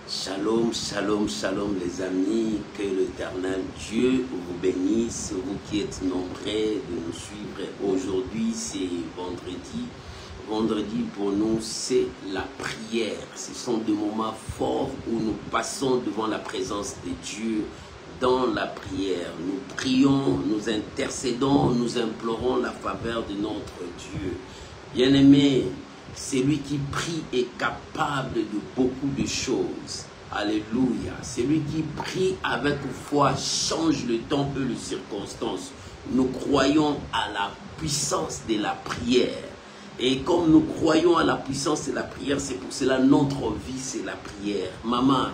Shalom, shalom, shalom les amis, que l'Éternel Dieu vous bénisse, vous qui êtes nombreux de nous suivre. Aujourd'hui c'est vendredi. Vendredi pour nous c'est la prière. Ce sont des moments forts où nous passons devant la présence de Dieu dans la prière. Nous prions, nous intercédons, nous implorons la faveur de notre Dieu. Bien-aimés, celui qui prie est capable de beaucoup de choses. Alléluia. Celui qui prie avec foi change le temps et les circonstances. Nous croyons à la puissance de la prière. Et comme nous croyons à la puissance de la prière, c'est pour cela notre vie, c'est la prière. Maman,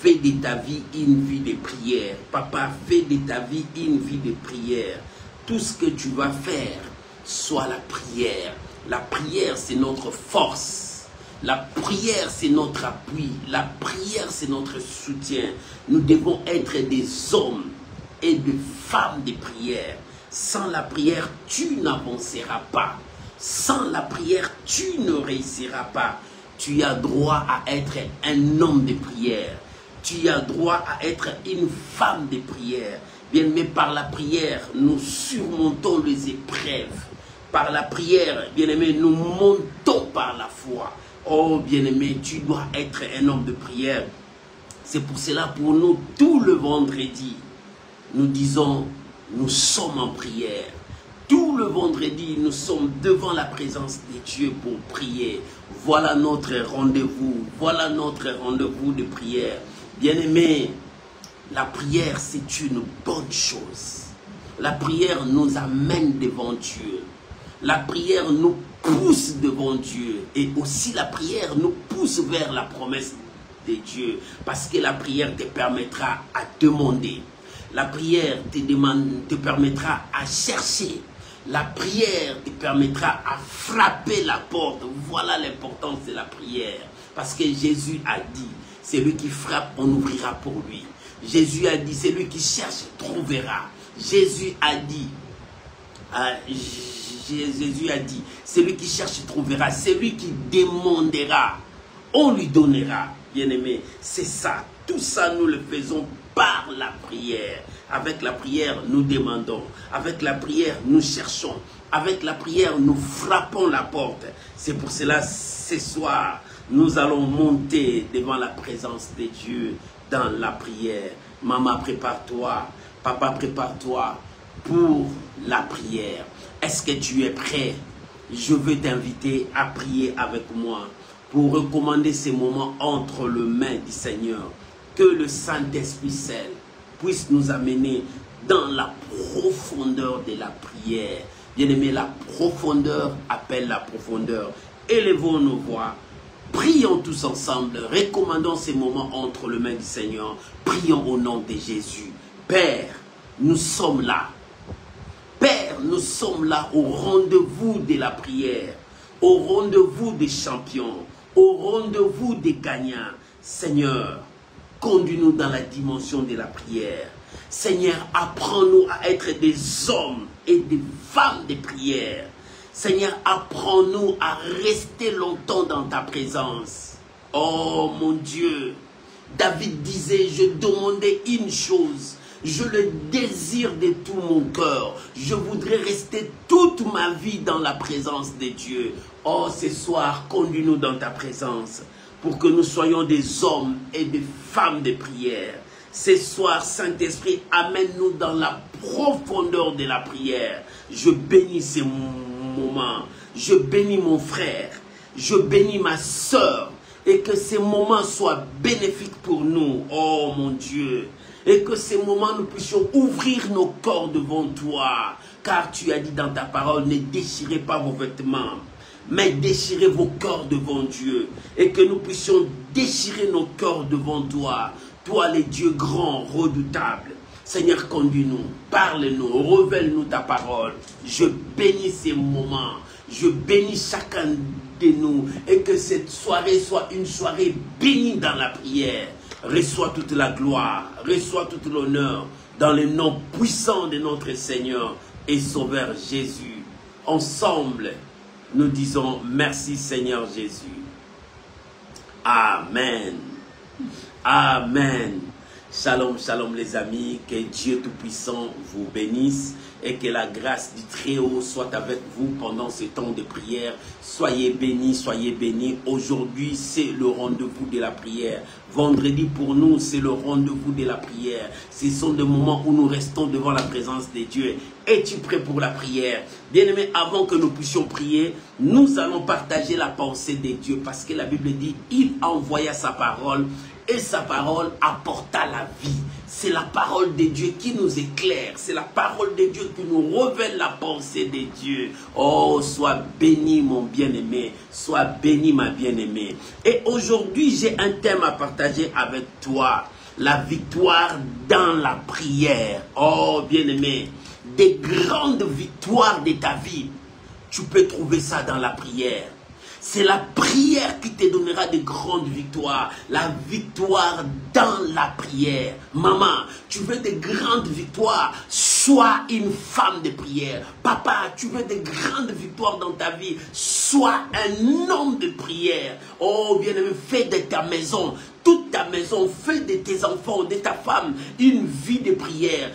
fais de ta vie une vie de prière. Papa, fais de ta vie une vie de prière. Tout ce que tu vas faire, soit la prière. La prière, c'est notre force. La prière, c'est notre appui. La prière, c'est notre soutien. Nous devons être des hommes et des femmes de prière. Sans la prière, tu n'avanceras pas. Sans la prière, tu ne réussiras pas. Tu as droit à être un homme de prière. Tu as droit à être une femme de prière. Bien, mais par la prière, nous surmontons les épreuves. Par la prière, bien-aimé, nous montons par la foi. Oh, bien-aimé, tu dois être un homme de prière. C'est pour cela, pour nous, tout le vendredi, nous disons, nous sommes en prière. Tout le vendredi, nous sommes devant la présence de Dieu pour prier. Voilà notre rendez-vous. Voilà notre rendez-vous de prière. Bien-aimé, la prière, c'est une bonne chose. La prière nous amène devant Dieu. La prière nous pousse devant Dieu. Et aussi la prière nous pousse vers la promesse de Dieu. Parce que la prière te permettra à demander. La prière te permettra à chercher. La prière te permettra à frapper la porte. Voilà l'importance de la prière. Parce que Jésus a dit, celui qui frappe, on ouvrira pour lui. Jésus a dit, celui qui cherche, trouvera. Jésus a dit, celui qui cherche, trouvera. Celui qui demandera, on lui donnera. Bien-aimé, c'est ça. Tout ça, nous le faisons par la prière. Avec la prière, nous demandons. Avec la prière, nous cherchons. Avec la prière, nous frappons la porte. C'est pour cela, ce soir, nous allons monter devant la présence de Dieu dans la prière. Maman, prépare-toi. Papa, prépare-toi pour la prière. Est-ce que tu es prêt? Je veux t'inviter à prier avec moi pour recommander ces moments entre les mains du Seigneur. Que le Saint-Esprit seul puisse nous amener dans la profondeur de la prière. Bien-aimé, la profondeur appelle la profondeur. Élevons nos voix. Prions tous ensemble. Recommandons ces moments entre les mains du Seigneur. Prions au nom de Jésus. Père, nous sommes là. Père, nous sommes là au rendez-vous de la prière, au rendez-vous des champions, au rendez-vous des gagnants. Seigneur, conduis-nous dans la dimension de la prière. Seigneur, apprends-nous à être des hommes et des femmes de prière. Seigneur, apprends-nous à rester longtemps dans ta présence. Oh mon Dieu, David disait, je demandais une chose. Je le désire de tout mon cœur. Je voudrais rester toute ma vie dans la présence de Dieu. Oh, ce soir, conduis-nous dans ta présence pour que nous soyons des hommes et des femmes de prière. Ce soir, Saint-Esprit, amène-nous dans la profondeur de la prière. Je bénis ces moments. Je bénis mon frère. Je bénis ma soeur. Et que ces moments soient bénéfiques pour nous. Oh, mon Dieu. Et que ces moments, nous puissions ouvrir nos corps devant toi. Car tu as dit dans ta parole, ne déchirez pas vos vêtements, mais déchirez vos corps devant Dieu. Et que nous puissions déchirer nos corps devant toi. Toi, les dieux grands, redoutables. Seigneur, conduis-nous, parle-nous, révèle-nous ta parole. Je bénis ces moments. Je bénis chacun de nous. Et que cette soirée soit une soirée bénie dans la prière. Reçois toute la gloire, reçois tout l'honneur dans le nom puissant de notre Seigneur et Sauveur Jésus. Ensemble, nous disons merci Seigneur Jésus. Amen. Amen. Shalom, shalom les amis, que Dieu Tout-Puissant vous bénisse et que la grâce du Très-Haut soit avec vous pendant ce temps de prière. Soyez bénis, soyez bénis. Aujourd'hui, c'est le rendez-vous de la prière. Vendredi, pour nous, c'est le rendez-vous de la prière. Ce sont des moments où nous restons devant la présence de Dieu. Es-tu prêt pour la prière? Bien-aimé, avant que nous puissions prier, nous allons partager la pensée de Dieu parce que la Bible dit, il envoya sa parole et sa parole apporta la vie. C'est la parole de Dieu qui nous éclaire. C'est la parole de Dieu qui nous révèle la pensée de Dieu. Oh, sois béni mon bien-aimé. Sois béni ma bien-aimée. Et aujourd'hui, j'ai un thème à partager avec toi. La victoire dans la prière. Oh, bien-aimé. Des grandes victoires de ta vie. Tu peux trouver ça dans la prière. C'est la prière qui te donnera de grandes victoires. La victoire dans la prière. Maman, tu veux de grandes victoires. Sois une femme de prière. Papa, tu veux de grandes victoires dans ta vie. Sois un homme de prière. Oh, bien-aimé, fais de ta maison, toute ta maison, fais de tes enfants, de ta femme, une vie de prière.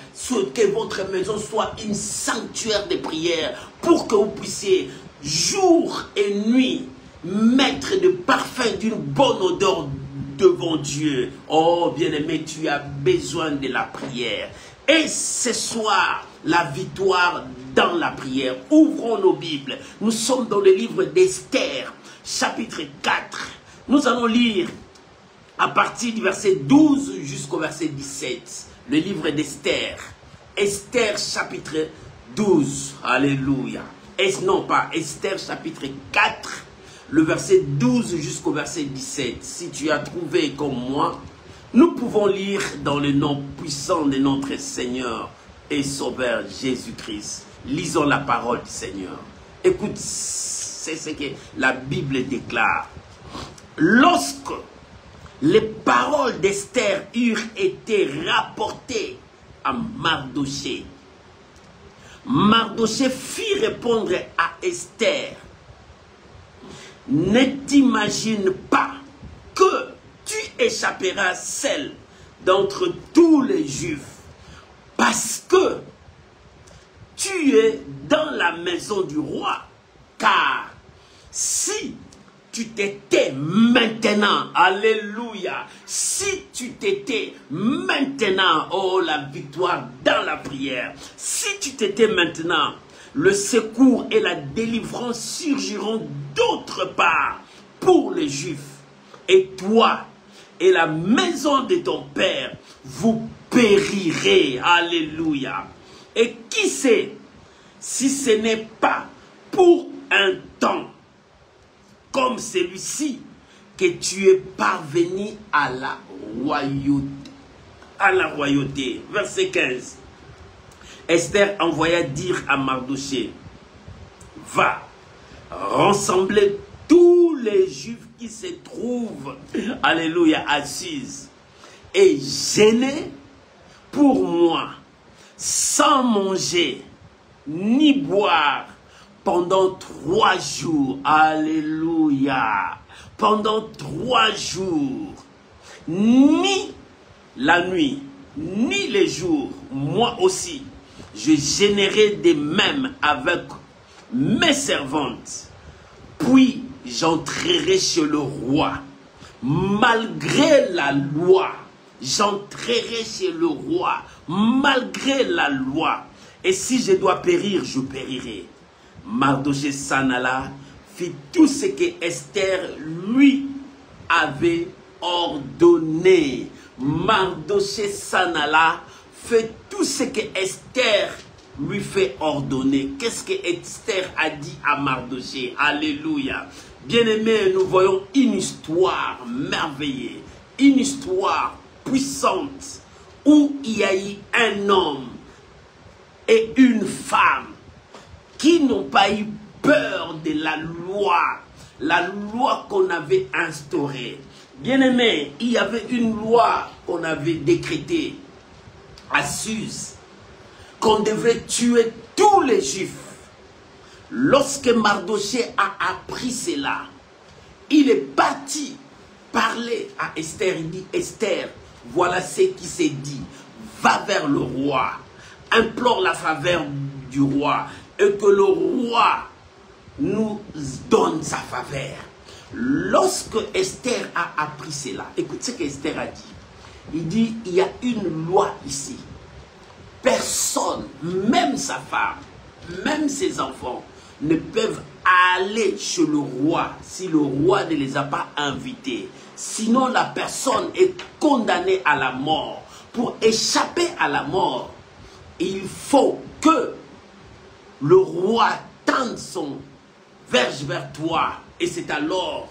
Que votre maison soit une sanctuaire de prière. Pour que vous puissiez, jour et nuit, mettre de parfum d'une bonne odeur devant Dieu. Oh, bien-aimé, tu as besoin de la prière. Et ce soir, la victoire dans la prière. Ouvrons nos Bibles. Nous sommes dans le livre d'Esther, chapitre 4. Nous allons lire à partir du verset 12 jusqu'au verset 17. Le livre d'Esther. Esther, chapitre 12. Alléluia. Non, pas Esther, chapitre 4. Le verset 12 jusqu'au verset 17. Si tu as trouvé comme moi, nous pouvons lire dans le nom puissant de notre Seigneur et Sauveur Jésus-Christ. Lisons la parole du Seigneur. Écoute, c'est ce que la Bible déclare. Lorsque les paroles d'Esther eurent été rapportées à Mardoché, Mardoché fit répondre à Esther: ne t'imagine pas que tu échapperas seul d'entre tous les Juifs, parce que tu es dans la maison du roi. Car si tu t'étais maintenant, alléluia, si tu t'étais maintenant, oh la victoire dans la prière, si tu t'étais maintenant, le secours et la délivrance surgiront d'autre part pour les Juifs. Et toi et la maison de ton père, vous périrez. Alléluia. Et qui sait si ce n'est pas pour un temps comme celui-ci que tu es parvenu à la royauté. Verset 15. Esther envoya dire à Mardoché: va, rassembler tous les Juifs qui se trouvent, alléluia, assises, et gênés pour moi, sans manger ni boire pendant 3 jours, alléluia, pendant 3 jours, ni la nuit, ni les jours, moi aussi, je gênerai de même avec mes servantes, puis j'entrerai chez le roi, malgré la loi. J'entrerai chez le roi, malgré la loi. Et si je dois périr, je périrai. Mardoché s'en alla, fit tout ce que Esther lui avait ordonné. Mardoché s'en alla, fait tout ce que Esther lui fait ordonner. Qu'est-ce que Esther a dit à Mardoché? Alléluia. Bien-aimés, nous voyons une histoire merveilleuse, une histoire puissante, où il y a eu un homme et une femme qui n'ont pas eu peur de la loi qu'on avait instaurée. Bien-aimés, il y avait une loi qu'on avait décrétée à Suse, qu'on devait tuer tous les Juifs. Lorsque Mardoché a appris cela, il est parti parlé à Esther, il dit, Esther, voilà ce qui s'est dit. Va vers le roi, implore la faveur du roi et que le roi nous donne sa faveur. Lorsque Esther a appris cela, écoute ce qu'Esther a dit. Il dit, il y a une loi ici. Personne, même sa femme, même ses enfants, ne peuvent aller chez le roi si le roi ne les a pas invités. Sinon, la personne est condamnée à la mort. Pour échapper à la mort, il faut que le roi tende son verge vers toi. Et c'est alors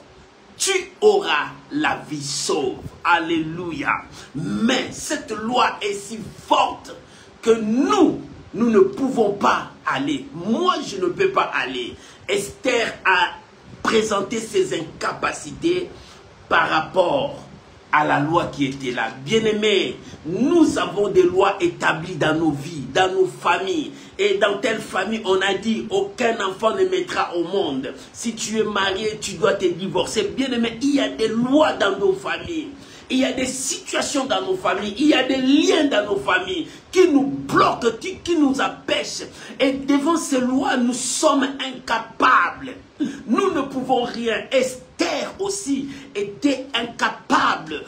tu auras la vie sauve. Alléluia. Mais cette loi est si forte que nous ne pouvons pas aller. Moi, je ne peux pas aller. Esther a présenté ses incapacités par rapport à la loi qui était là. Bien-aimés, nous avons des lois établies dans nos vies, dans nos familles. Et dans telle famille, on a dit, aucun enfant ne mettra au monde. Si tu es marié, tu dois te divorcer. Bien-aimés, il y a des lois dans nos familles. Il y a des situations dans nos familles, il y a des liens dans nos familles qui nous bloquent, qui nous empêchent. Et devant ces lois, nous sommes incapables. Nous ne pouvons rien. Esther aussi était incapable.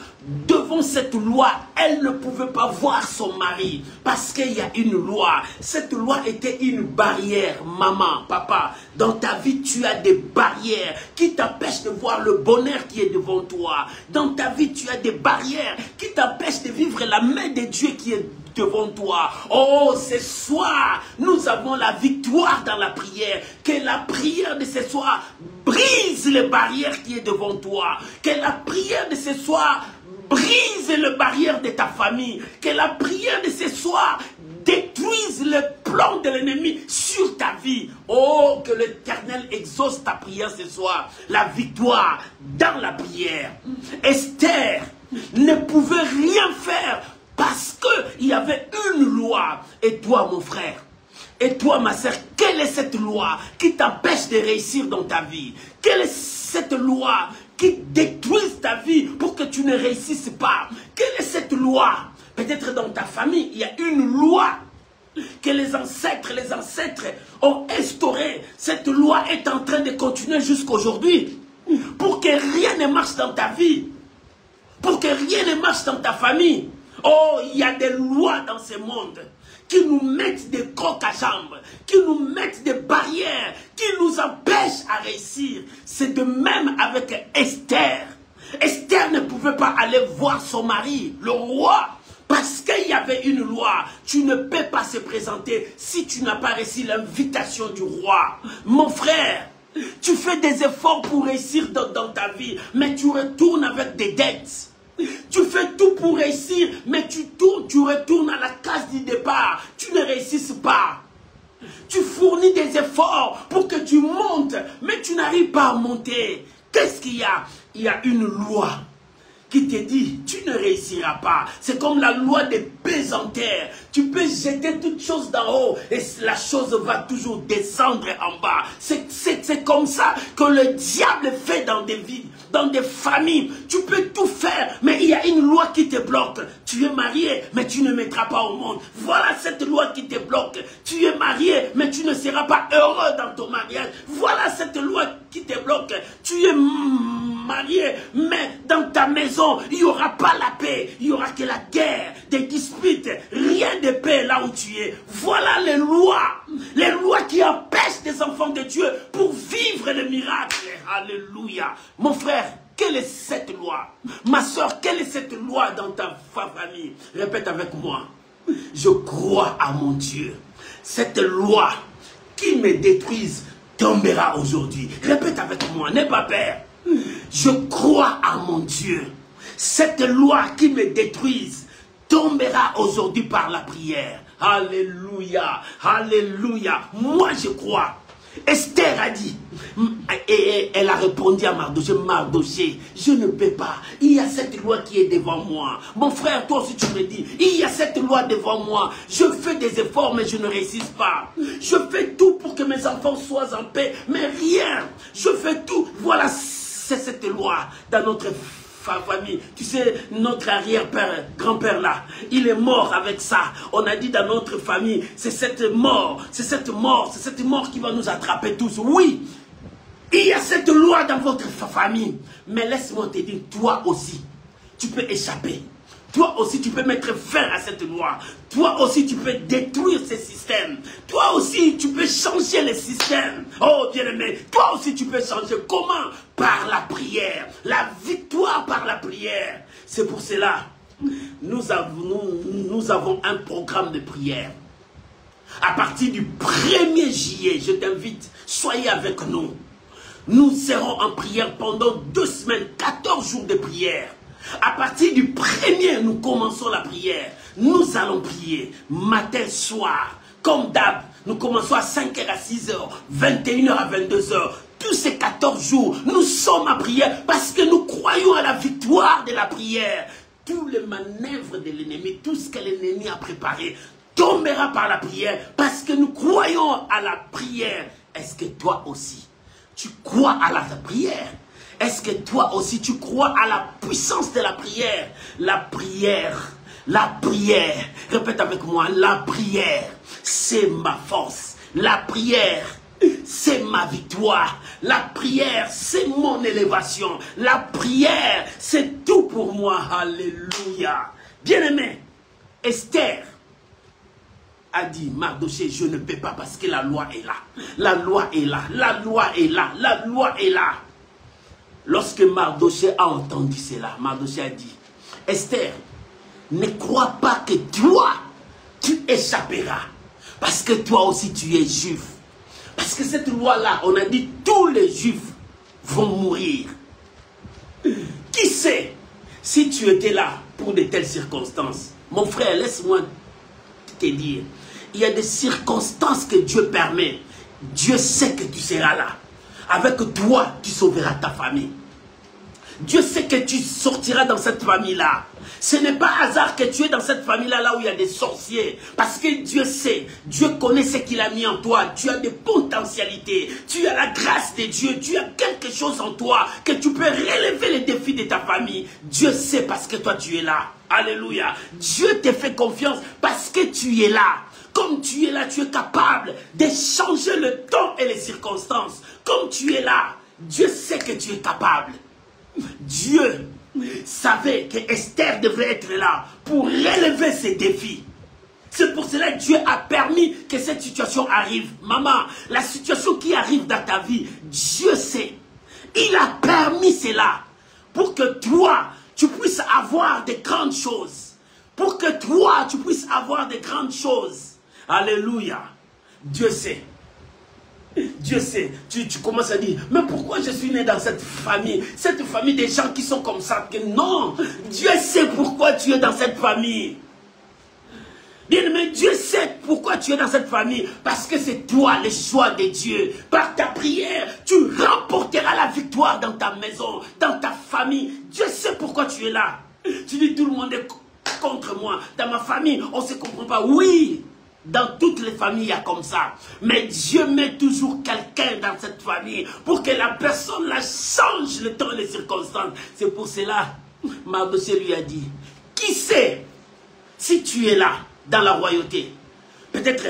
Devant cette loi, elle ne pouvait pas voir son mari parce qu'il y a une loi. Cette loi était une barrière. Maman, papa, dans ta vie, tu as des barrières qui t'empêchent de voir le bonheur qui est devant toi. Dans ta vie, tu as des barrières qui t'empêchent de vivre la main de Dieu qui est devant toi. Oh, ce soir, nous avons la victoire dans la prière. Que la prière de ce soir brise les barrières qui est devant toi. Que la prière de ce soir brise les barrières de ta famille. Que la prière de ce soir détruise le plan de l'ennemi sur ta vie. Oh, que l'Éternel exauce ta prière ce soir. La victoire dans la prière. Esther ne pouvait rien faire parce qu'il y avait une loi. Et toi, mon frère, et toi, ma sœur, quelle est cette loi qui t'empêche de réussir dans ta vie? Quelle est cette loi qui détruit ta vie pour que tu ne réussisses pas? Quelle est cette loi? Peut-être dans ta famille, il y a une loi que les ancêtres ont instaurée. Cette loi est en train de continuer jusqu'à aujourd'hui. Pour que rien ne marche dans ta vie. Pour que rien ne marche dans ta famille. Oh, il y a des lois dans ce monde qui nous mettent des crocs à jambes, qui nous mettent des barrières, qui nous empêchent à réussir. C'est de même avec Esther. Esther ne pouvait pas aller voir son mari, le roi, parce qu'il y avait une loi. Tu ne peux pas se présenter si tu n'as pas reçu l'invitation du roi. Mon frère, tu fais des efforts pour réussir dans ta vie, mais tu retournes avec des dettes. Tu fais tout pour réussir, mais tu retournes à la case du départ. Tu ne réussis pas. Tu fournis des efforts pour que tu montes, mais tu n'arrives pas à monter. Qu'est-ce qu'il y a? Il y a une loi qui te dit, tu ne réussiras pas. C'est comme la loi des pesanteurs. Tu peux jeter toute chose d'en haut et la chose va toujours descendre en bas. C'est comme ça que le diable fait dans des vies, dans des familles. Tu peux tout faire, mais il y a une loi qui te bloque. Tu es marié, mais tu ne mettras pas au monde. Voilà cette loi qui te bloque. Tu es marié, mais tu ne seras pas heureux dans ton mariage. Voilà cette loi qui te bloque. Tu es marié, mais dans ta maison, il n'y aura pas la paix. Il n'y aura que la guerre, des disputes, rien de paix là où tu es. Voilà les lois qui empêchent les enfants de Dieu pour vivre le miracle. Alléluia. Mon frère, quelle est cette loi? Ma soeur, quelle est cette loi dans ta famille? Répète avec moi. Je crois à mon Dieu. Cette loi qui me détruise tombera aujourd'hui. Répète avec moi, n'aie pas peur. Je crois à mon Dieu. Cette loi qui me détruise tombera aujourd'hui par la prière. Alléluia, alléluia. Moi je crois. Esther a dit, et elle a répondu à Mardoché, Mardoché, je ne peux pas. Il y a cette loi qui est devant moi. Mon frère, toi aussi tu me dis, il y a cette loi devant moi. Je fais des efforts, mais je ne réussis pas. Je fais tout pour que mes enfants soient en paix, mais rien. Je fais tout. Voilà, c'est cette loi dans notre famille. Tu sais, notre arrière-père, grand-père là, il est mort avec ça. On a dit dans notre famille, c'est cette mort qui va nous attraper tous. Oui, il y a cette loi dans votre famille. Mais laisse-moi te dire, toi aussi, tu peux échapper. Toi aussi, tu peux mettre fin à cette loi. Toi aussi, tu peux détruire ces systèmes. Toi aussi, tu peux changer les systèmes. Oh, bien-aimé, toi aussi, tu peux changer. Comment? Par la prière. La victoire par la prière. C'est pour cela, nous avons un programme de prière. À partir du 1er juillet, je t'invite, soyez avec nous. Nous serons en prière pendant 2 semaines, 14 jours de prière. À partir du 1er, nous commençons la prière. Nous allons prier matin, soir, comme d'hab. Nous commençons à 5h à 6h, 21h à 22h. Tous ces 14 jours, nous sommes à prière parce que nous croyons à la victoire de la prière. Tous les manœuvres de l'ennemi, tout ce que l'ennemi a préparé, tombera par la prière parce que nous croyons à la prière. Est-ce que toi aussi, tu crois à la prière? Est-ce que toi aussi tu crois à la puissance de la prière? La prière, répète avec moi, la prière, c'est ma force. La prière, c'est ma victoire. La prière, c'est mon élévation. La prière, c'est tout pour moi. Alléluia. Bien-aimé, Esther a dit, Mardochée, je ne peux pas parce que la loi est là. La loi est là, la loi est là, la loi est là. Lorsque Mardochée a entendu cela, Mardochée a dit, Esther, ne crois pas que toi, tu échapperas. Parce que toi aussi, tu es juif. Parce que cette loi-là, on a dit, tous les juifs vont mourir. Qui sait si tu étais là pour de telles circonstances? Mon frère, laisse-moi te dire, il y a des circonstances que Dieu permet. Dieu sait que tu seras là. Avec toi, tu sauveras ta famille. Dieu sait que tu sortiras dans cette famille-là. Ce n'est pas hasard que tu es dans cette famille-là, là où il y a des sorciers. Parce que Dieu sait, Dieu connaît ce qu'il a mis en toi. Tu as des potentialités. Tu as la grâce de Dieu. Tu as quelque chose en toi que tu peux relever les défis de ta famille. Dieu sait parce que toi, tu es là. Alléluia. Dieu te fait confiance parce que tu es là. Comme tu es là, tu es capable de changer le temps et les circonstances. Comme tu es là, Dieu sait que tu es capable. Dieu savait que Esther devrait être là pour relever ses défis. C'est pour cela que Dieu a permis que cette situation arrive. Maman, la situation qui arrive dans ta vie, Dieu sait. Il a permis cela pour que toi, tu puisses avoir de grandes choses. Pour que toi, tu puisses avoir de grandes choses. Alléluia. Dieu sait. Dieu sait. Tu commences à dire, mais pourquoi je suis né dans cette famille des gens qui sont comme ça? Que non, Dieu sait pourquoi tu es dans cette famille. Bien-aimé, Dieu sait pourquoi tu es dans cette famille. Parce que c'est toi le choix de Dieu. Par ta prière, tu remporteras la victoire dans ta maison, dans ta famille. Dieu sait pourquoi tu es là. Tu dis, tout le monde est contre moi. Dans ma famille, on ne se comprend pas. Oui, dans toutes les familles, il y a comme ça. Mais Dieu met toujours quelqu'un dans cette famille pour que la personne la change le temps et les circonstances. C'est pour cela, Mardochée lui a dit, qui sait si tu es là dans la royauté? Peut-être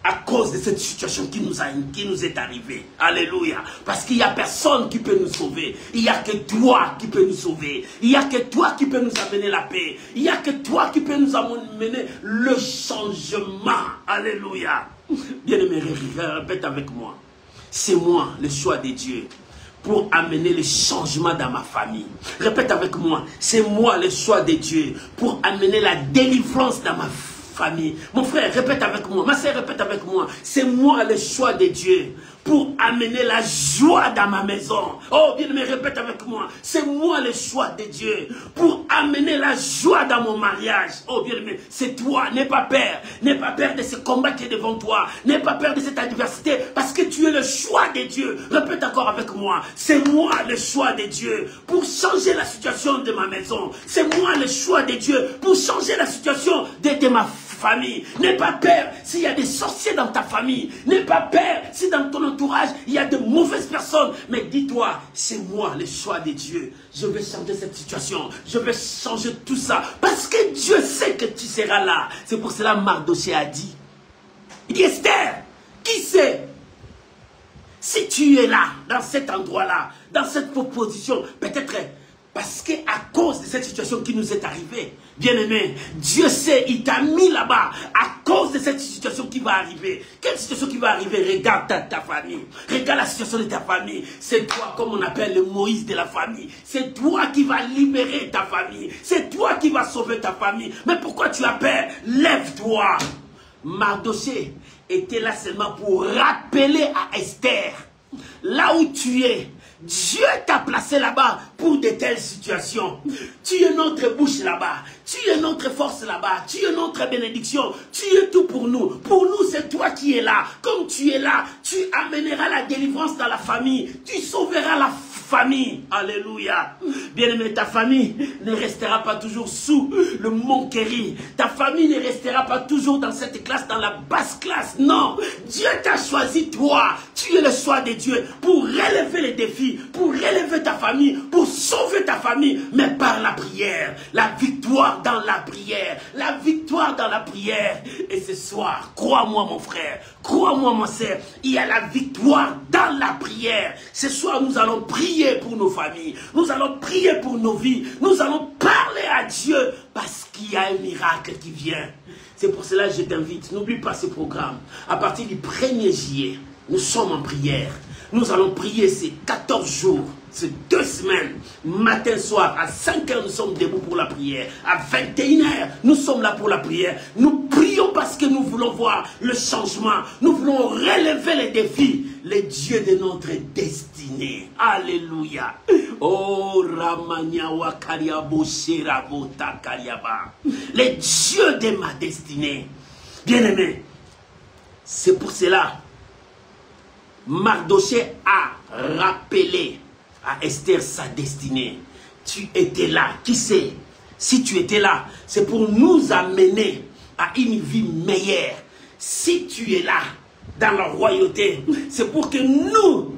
à cause de cette situation qui nous est arrivée. Alléluia. Parce qu'il n'y a personne qui peut nous sauver. Il n'y a que toi qui peux nous sauver. Il n'y a que toi qui peux nous amener la paix. Il n'y a que toi qui peux nous amener le changement. Alléluia. Bien-aimé, répète avec moi. C'est moi le choix de Dieu pour amener le changement dans ma famille. Répète avec moi. C'est moi le choix de Dieu pour amener la délivrance dans ma famille. Mon frère, répète avec moi. Ma sœur, répète avec moi. C'est moi le choix de Dieu pour amener la joie dans ma maison. Oh, bien-aimé, répète avec moi. C'est moi le choix de Dieu pour amener la joie dans mon mariage. Oh, bien-aimé, c'est toi. N'aie pas peur. N'aie pas peur de ce combat qui est devant toi. N'aie pas peur de cette adversité parce que tu es le choix de Dieu. Répète encore avec moi. C'est moi le choix de Dieu pour changer la situation de ma maison. C'est moi le choix de Dieu pour changer la situation de ma famille. N'aie pas peur s'il y a des sorciers dans ta famille. N'aie pas peur si dans ton entourage, il y a de mauvaises personnes. Mais dis-toi, c'est moi le choix de Dieu. Je vais changer cette situation. Je vais changer tout ça. Parce que Dieu sait que tu seras là. C'est pour cela que Mardochée a dit. Il dit, Esther, qui sait? Si tu es là, dans cet endroit-là, dans cette proposition, peut-être parce qu'à cause de cette situation qui nous est arrivée, bien-aimé, Dieu sait, il t'a mis là-bas à cause de cette situation qui va arriver. Quelle situation qui va arriver? Regarde ta famille. Regarde la situation de ta famille. C'est toi, comme on appelle le Moïse de la famille. C'est toi qui vas libérer ta famille. C'est toi qui vas sauver ta famille. Mais pourquoi tu as peur? Lève-toi. Mardochée était là seulement pour rappeler à Esther, là où tu es, Dieu t'a placé là-bas pour de telles situations. Tu es notre bouche là-bas. Tu es notre force là-bas. Tu es notre bénédiction. Tu es tout pour nous. Pour nous, c'est toi qui es là. Comme tu es là, tu amèneras la délivrance dans la famille. Tu sauveras la famille. Alléluia. Bien-aimé, ta famille ne restera pas toujours sous le Montkéry. Ta famille ne restera pas toujours dans cette classe, dans la basse classe. Non. Dieu t'a choisi, toi. Tu es le choix de Dieu pour relever les défis, pour relever ta famille, pour sauver ta famille, mais par la prière. La victoire dans la prière. La victoire dans la prière. Et ce soir, crois-moi mon frère, crois-moi ma sœur, il y a la victoire dans la prière. Ce soir, nous allons prier pour nos familles. Nous allons prier pour nos vies. Nous allons parler à Dieu parce qu'il y a un miracle qui vient. C'est pour cela que je t'invite. N'oublie pas ce programme. À partir du 1er juillet, nous sommes en prière. Nous allons prier ces 14 jours, ces 2 semaines, matin, soir, à 5 h, nous sommes debout pour la prière. À 21 h, nous sommes là pour la prière. Nous prions parce que nous voulons voir le changement. Nous voulons relever les défis. Les dieux de notre destinée. Alléluia. Oh, Ramanyawa Kariabo Sherabota Kariaba. Les dieux de ma destinée. Bien-aimés, c'est pour cela Mardochée a rappelé à Esther sa destinée. Tu étais là. Qui sait? Si tu étais là, c'est pour nous amener à une vie meilleure. Si tu es là, dans la royauté, c'est pour que nous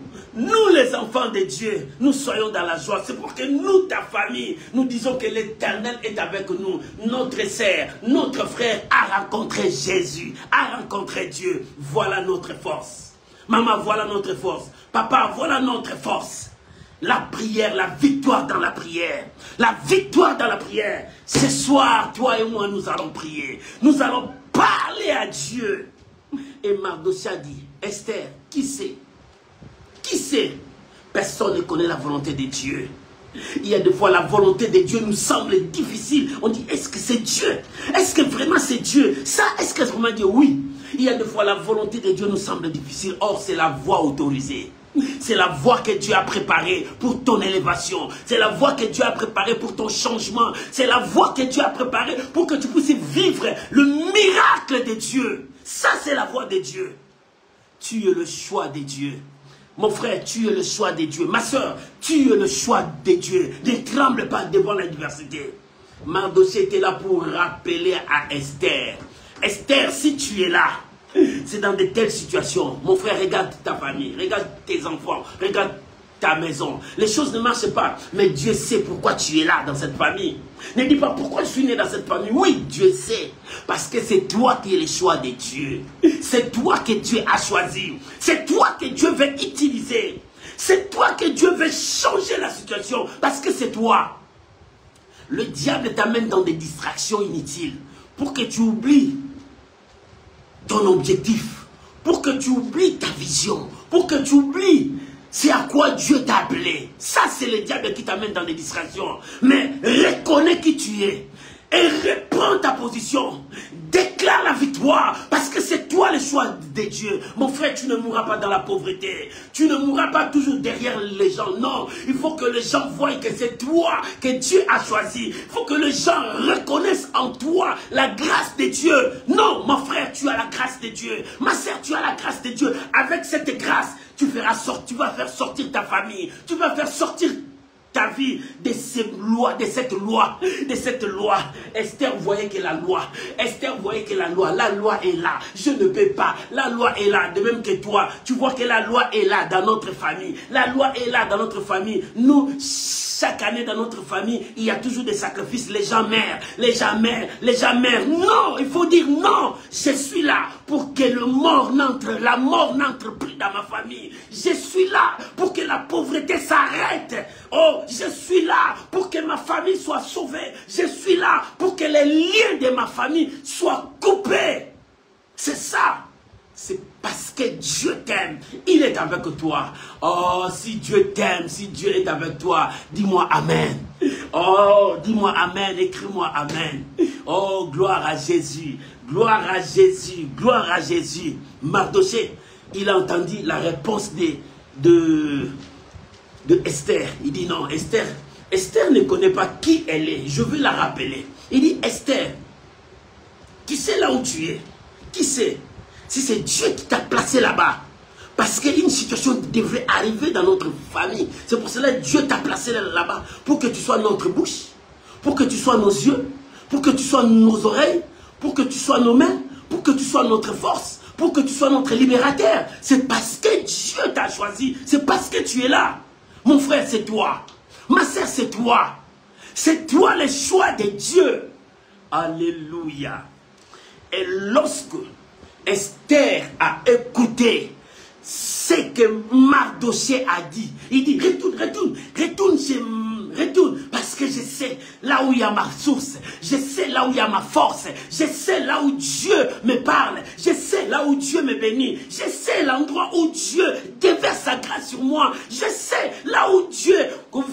les enfants de Dieu, nous soyons dans la joie. C'est pour que nous, ta famille, nous disons que l'Éternel est avec nous. Notre sœur, notre frère a rencontré Jésus, a rencontré Dieu. Voilà notre force. Maman, voilà notre force. Papa, voilà notre force. La prière, la victoire dans la prière. La victoire dans la prière. Ce soir, toi et moi, nous allons prier. Nous allons parler à Dieu. Et Mardochée a dit, Esther, qui sait? Qui sait? Personne ne connaît la volonté de Dieu. Il y a des fois, la volonté de Dieu nous semble difficile. On dit, est-ce que c'est Dieu? Est-ce que vraiment c'est Dieu? Ça, est-ce que vraiment Dieu? Oui. Il y a des fois, la volonté de Dieu nous semble difficile. Or, c'est la voie autorisée. C'est la voie que Dieu a préparée pour ton élévation. C'est la voie que Dieu a préparée pour ton changement. C'est la voie que Dieu a préparée pour que tu puisses vivre le miracle de Dieu. Ça, c'est la voie de Dieu. Tu es le choix de Dieu. Mon frère, tu es le choix de Dieu. Ma soeur, tu es le choix de Dieu. Ne tremble pas devant l'adversité. Mardochée était là pour rappeler à Esther. Esther, si tu es là, c'est dans de telles situations. Mon frère, regarde ta famille, regarde tes enfants, regarde ta maison. Les choses ne marchent pas, mais Dieu sait pourquoi tu es là dans cette famille. Ne dis pas pourquoi je suis né dans cette famille. Oui, Dieu sait. Parce que c'est toi qui es le choix de Dieu. C'est toi que Dieu a choisi. C'est toi que Dieu veut utiliser. C'est toi que Dieu veut changer la situation. Parce que c'est toi. Le diable t'amène dans des distractions inutiles pour que tu oublies ton objectif, pour que tu oublies ta vision, pour que tu oublies c'est à quoi Dieu t'a appelé. Ça, c'est le diable qui t'amène dans des distractions. Mais reconnais qui tu es et reprends ta position. Déclare la victoire parce que c'est toi le choix de Dieu. Mon frère, tu ne mourras pas dans la pauvreté. Tu ne mourras pas toujours derrière les gens. Non, il faut que les gens voient que c'est toi que Dieu a choisi. Il faut que les gens reconnaissent en toi la grâce de Dieu. Non, mon frère, tu as la grâce de Dieu. Ma sœur, tu as la grâce de Dieu. Avec cette grâce, tu vas faire sortir ta famille. Tu vas faire sortir ta vie de cette loi, de cette loi. Esther voyait que la loi est là. Je ne peux pas. La loi est là, de même que toi. Tu vois que la loi est là dans notre famille. La loi est là dans notre famille. Nous, chaque année dans notre famille, il y a toujours des sacrifices. Les gens meurent. Non, il faut dire non. Je suis là pour que la mort n'entre plus dans ma famille. Je suis là pour que la pauvreté s'arrête. Oh, je suis là pour que ma famille soit sauvée. Je suis là pour que les liens de ma famille soient coupés. C'est ça. C'est parce que Dieu t'aime. Il est avec toi. Oh, si Dieu t'aime, si Dieu est avec toi, dis-moi Amen. Oh, dis-moi Amen, écris-moi Amen. Oh, gloire à Jésus. Gloire à Jésus. Gloire à Jésus. Mardochée, il a entendu la réponse de Esther. Il dit non, Esther ne connaît pas qui elle est. Je veux la rappeler. Il dit Esther, qui sait là où tu es? Qui sait? Si c'est Dieu qui t'a placé là-bas. Parce qu'une situation devrait arriver dans notre famille. C'est pour cela que Dieu t'a placé là-bas. Pour que tu sois notre bouche. Pour que tu sois nos yeux. Pour que tu sois nos oreilles. Pour que tu sois nos mains. Pour que tu sois notre force. Pour que tu sois notre libérateur. C'est parce que Dieu t'a choisi. C'est parce que tu es là. Mon frère, c'est toi. Ma sœur, c'est toi. C'est toi le choix de Dieu. Alléluia. Et lorsque Esther a écouté ce que Mardochée a dit, il dit retourne, parce que je sais là où il y a ma source, je sais là où il y a ma force, je sais là où Dieu me parle, je sais là où Dieu me bénit, je sais l'endroit où Dieu déverse sa grâce sur moi, je sais là où Dieu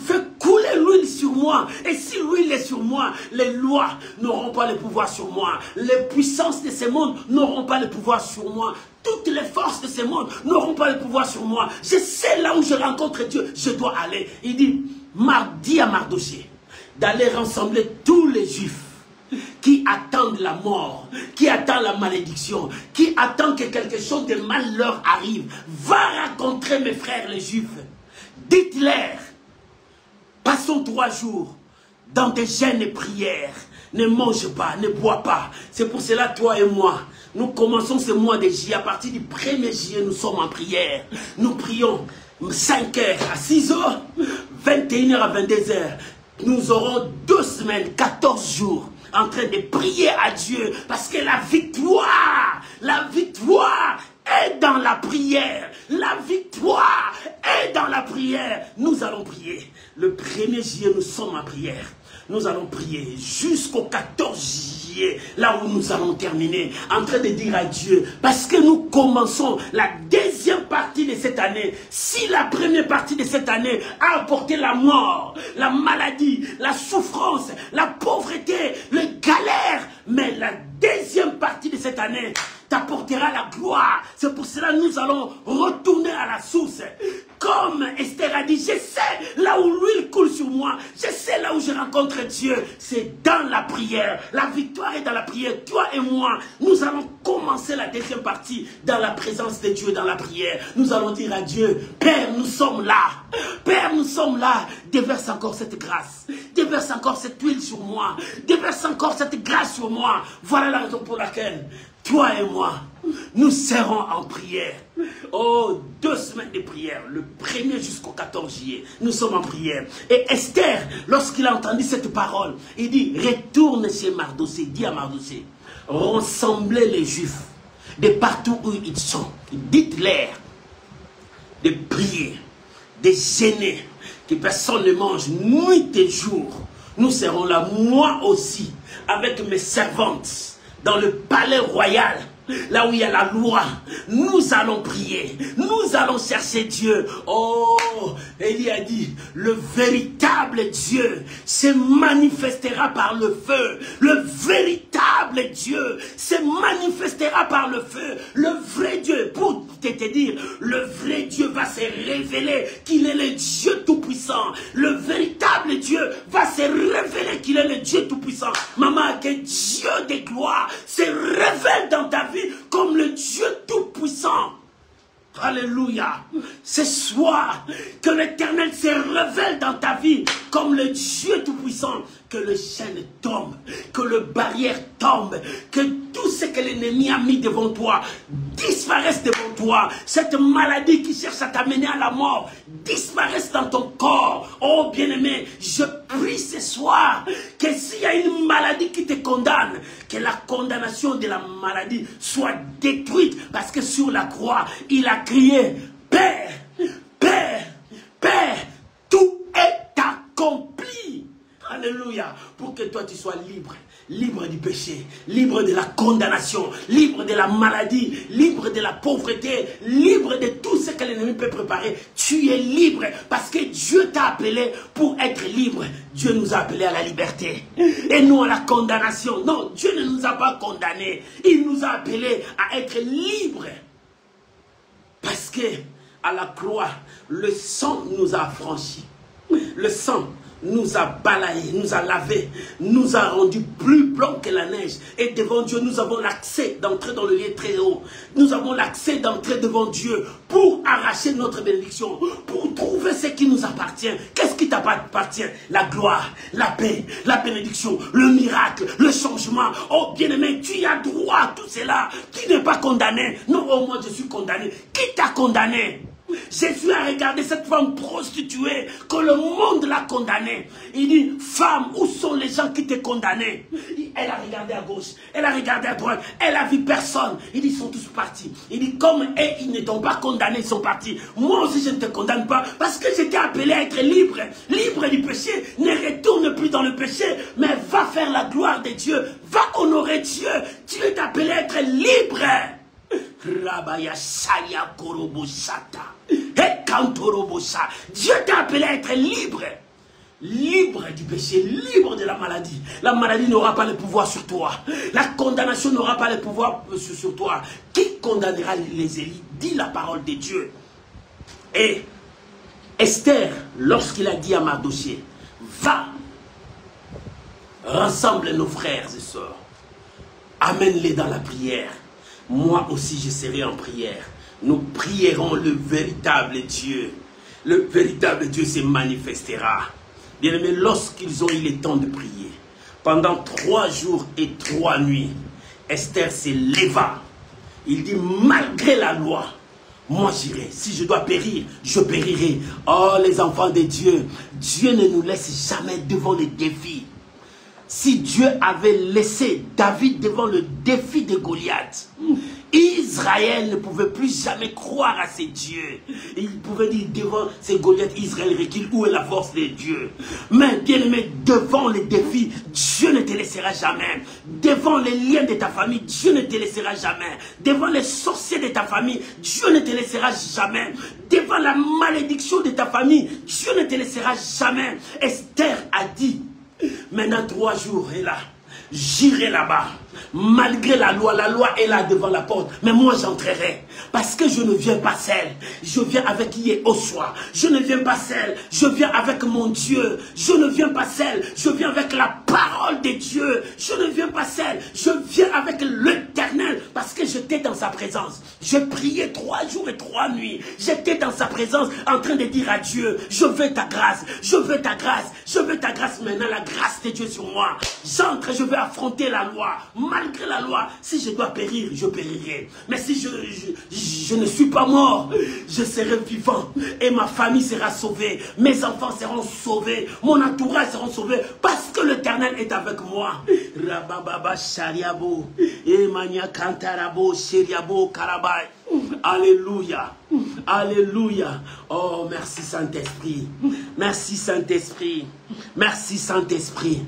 fait couler l'huile sur moi, et si l'huile est sur moi, les lois n'auront pas le pouvoir sur moi, les puissances de ce monde n'auront pas le pouvoir sur moi, toutes les forces de ce monde n'auront pas le pouvoir sur moi. Je sais là où je rencontre Dieu, je dois aller. Il dit à Mardochée d'aller rassembler tous les Juifs qui attendent la mort, qui attendent la malédiction, qui attendent que quelque chose de mal leur arrive. Va rencontrer mes frères les Juifs. Dites-leur, passons 3 jours dans des jeûnes et prières. Ne mange pas, ne bois pas. C'est pour cela, toi et moi, nous commençons ce mois de juillet. À partir du 1er juillet, nous sommes en prière. Nous prions 5h à 6h, 21h à 22h. Nous aurons 2 semaines, 14 jours en train de prier à Dieu. Parce que la victoire est dans la prière. La victoire est dans la prière. Nous allons prier. Le 1er juillet, nous sommes en prière. Nous allons prier jusqu'au 14 juillet, là où nous allons terminer, en train de dire à Dieu, parce que nous commençons la deuxième partie de cette année. Si la première partie de cette année a apporté la mort, la maladie, la souffrance, la pauvreté, les galères, mais la deuxième partie de cette année t'apportera la gloire. C'est pour cela que nous allons retourner à la source. Comme Esther a dit, je sais là où l'huile coule sur moi. Je sais là où je rencontre Dieu. C'est dans la prière. La victoire est dans la prière. Toi et moi, nous allons commencer la deuxième partie dans la présence de Dieu, dans la prière. Nous allons dire à Dieu, Père, nous sommes là. Père, nous sommes là. Déverse encore cette grâce. Déverse encore cette huile sur moi. Déverse encore cette grâce sur moi. Voilà la raison pour laquelle toi et moi, nous serons en prière. Oh, 2 semaines de prière, le 1er jusqu'au 14 juillet, nous sommes en prière. Et Esther, lorsqu'il a entendu cette parole, il dit, retourne chez Mardochée, dit à Mardochée, rassemblez les Juifs de partout où ils sont. Dites-leur de prier, de gêner, que personne ne mange nuit et jour. Nous serons là, moi aussi, avec mes servantes, dans le palais royal, là où il y a la loi. Nous allons prier, nous allons chercher Dieu. Oh, Élie a dit, le véritable Dieu se manifestera par le feu. Le véritable Dieu se manifestera par le feu. Le vrai Dieu, pour te dire, le vrai Dieu va se révéler qu'il est le Dieu Tout-Puissant. Le véritable Dieu va se révéler qu'il est le Dieu Tout-Puissant. Maman, que Dieu de gloire se révèle dans ta vie comme le Dieu Tout-Puissant. Alléluia. ce soir, que l'Éternel se révèle dans ta vie comme le Dieu Tout-Puissant, que le chaîne tombe, que le barrière tombe, que tout ce que l'ennemi a mis devant toi disparaisse devant toi. Cette maladie qui cherche à t'amener à la mort disparaisse dans ton corps. Oh bien-aimé, je prie ce soir que s'il y a une maladie qui te condamne, que la condamnation de la maladie soit détruite, parce que sur la croix, il a crié: Père, Père, Père, tout est accompli. Alléluia. Pour que toi tu sois libre. Libre du péché, libre de la condamnation, libre de la maladie, libre de la pauvreté, libre de tout ce que l'ennemi peut préparer. Tu es libre parce que Dieu t'a appelé pour être libre. Dieu nous a appelés à la liberté et non à la condamnation. Non, Dieu ne nous a pas condamnés. Il nous a appelés à être libres. Parce que à la croix, le sang nous a affranchis. Le sang nous a balayés, nous a lavés, nous a rendus plus blancs que la neige. Et devant Dieu, nous avons l'accès d'entrer dans le lieu très haut. Nous avons l'accès d'entrer devant Dieu pour arracher notre bénédiction, pour trouver ce qui nous appartient. Qu'est-ce qui t'appartient? La gloire, la paix, la bénédiction, le miracle, le changement. Oh bien-aimé, tu as droit à tout cela. Tu n'es pas condamné. Non, oh moi je suis condamné. Qui t'a condamné? Jésus a regardé cette femme prostituée que le monde l'a condamnée. Il dit: femme, où sont les gens qui t'ont condamné? Elle a regardé à gauche, elle a regardé à droite, elle a vu personne. Il dit: ils sont tous partis. Il dit: comme eux, ils ne t'ont pas condamné, ils sont partis. Moi aussi je ne te condamne pas, parce que j'étais appelé à être libre. Libre du péché. Ne retourne plus dans le péché, mais va faire la gloire de Dieu. Va honorer Dieu. Tu es appelé à être libre. Rabaya Sharia Korobosata. Dieu t'a appelé à être libre. Libre du péché, libre de la maladie. La maladie n'aura pas le pouvoir sur toi. La condamnation n'aura pas le pouvoir sur toi. Qui condamnera les élites? Dit la parole de Dieu. Et Esther, lorsqu'il a dit à Mardochée: va, rassemble nos frères et sœurs, amène-les dans la prière. Moi aussi je serai en prière. Nous prierons le véritable Dieu. Le véritable Dieu se manifestera. Bien aimé, lorsqu'ils ont eu le temps de prier, pendant 3 jours et 3 nuits, Esther se leva. Il dit: malgré la loi, moi j'irai. Si je dois périr, je périrai. Oh les enfants de Dieu, Dieu ne nous laisse jamais devant les défis. Si Dieu avait laissé David devant le défi de Goliath, Israël ne pouvait plus jamais croire à ces dieux. Il pouvait dire devant ces Goliath, Israël recule. Où est la force de Dieu? Mais bien aimé, devant les défis, Dieu ne te laissera jamais. Devant les liens de ta famille, Dieu ne te laissera jamais. Devant les sorciers de ta famille, Dieu ne te laissera jamais. Devant la malédiction de ta famille, Dieu ne te laissera jamais. Esther a dit: maintenant 3 jours est là. J'irai là-bas. Malgré la loi est là devant la porte. Mais moi j'entrerai. Parce que je ne viens pas seul. Je viens avec Yehoshua. Je ne viens pas seul. Je viens avec mon Dieu. Je ne viens pas seul. Je viens avec la parole de Dieu. Je ne viens pas seul. Je viens avec l'Éternel. Parce que j'étais dans sa présence. Je priais 3 jours et 3 nuits. J'étais dans sa présence en train de dire à Dieu: je veux ta grâce. Je veux ta grâce. Je veux ta grâce maintenant. La grâce de Dieu sur moi. J'entre et je vais affronter la loi. Malgré la loi, si je dois périr, je périrai. Mais si je ne suis pas mort, je serai vivant. Et ma famille sera sauvée. Mes enfants seront sauvés. Mon entourage sera sauvé. Parce que l'Éternel est avec moi. Rabababa Shariabo. Emania Kantarabo Sheriabo Karabai. Alléluia. Alléluia. Oh, merci Saint-Esprit. Merci Saint-Esprit. Merci Saint-Esprit.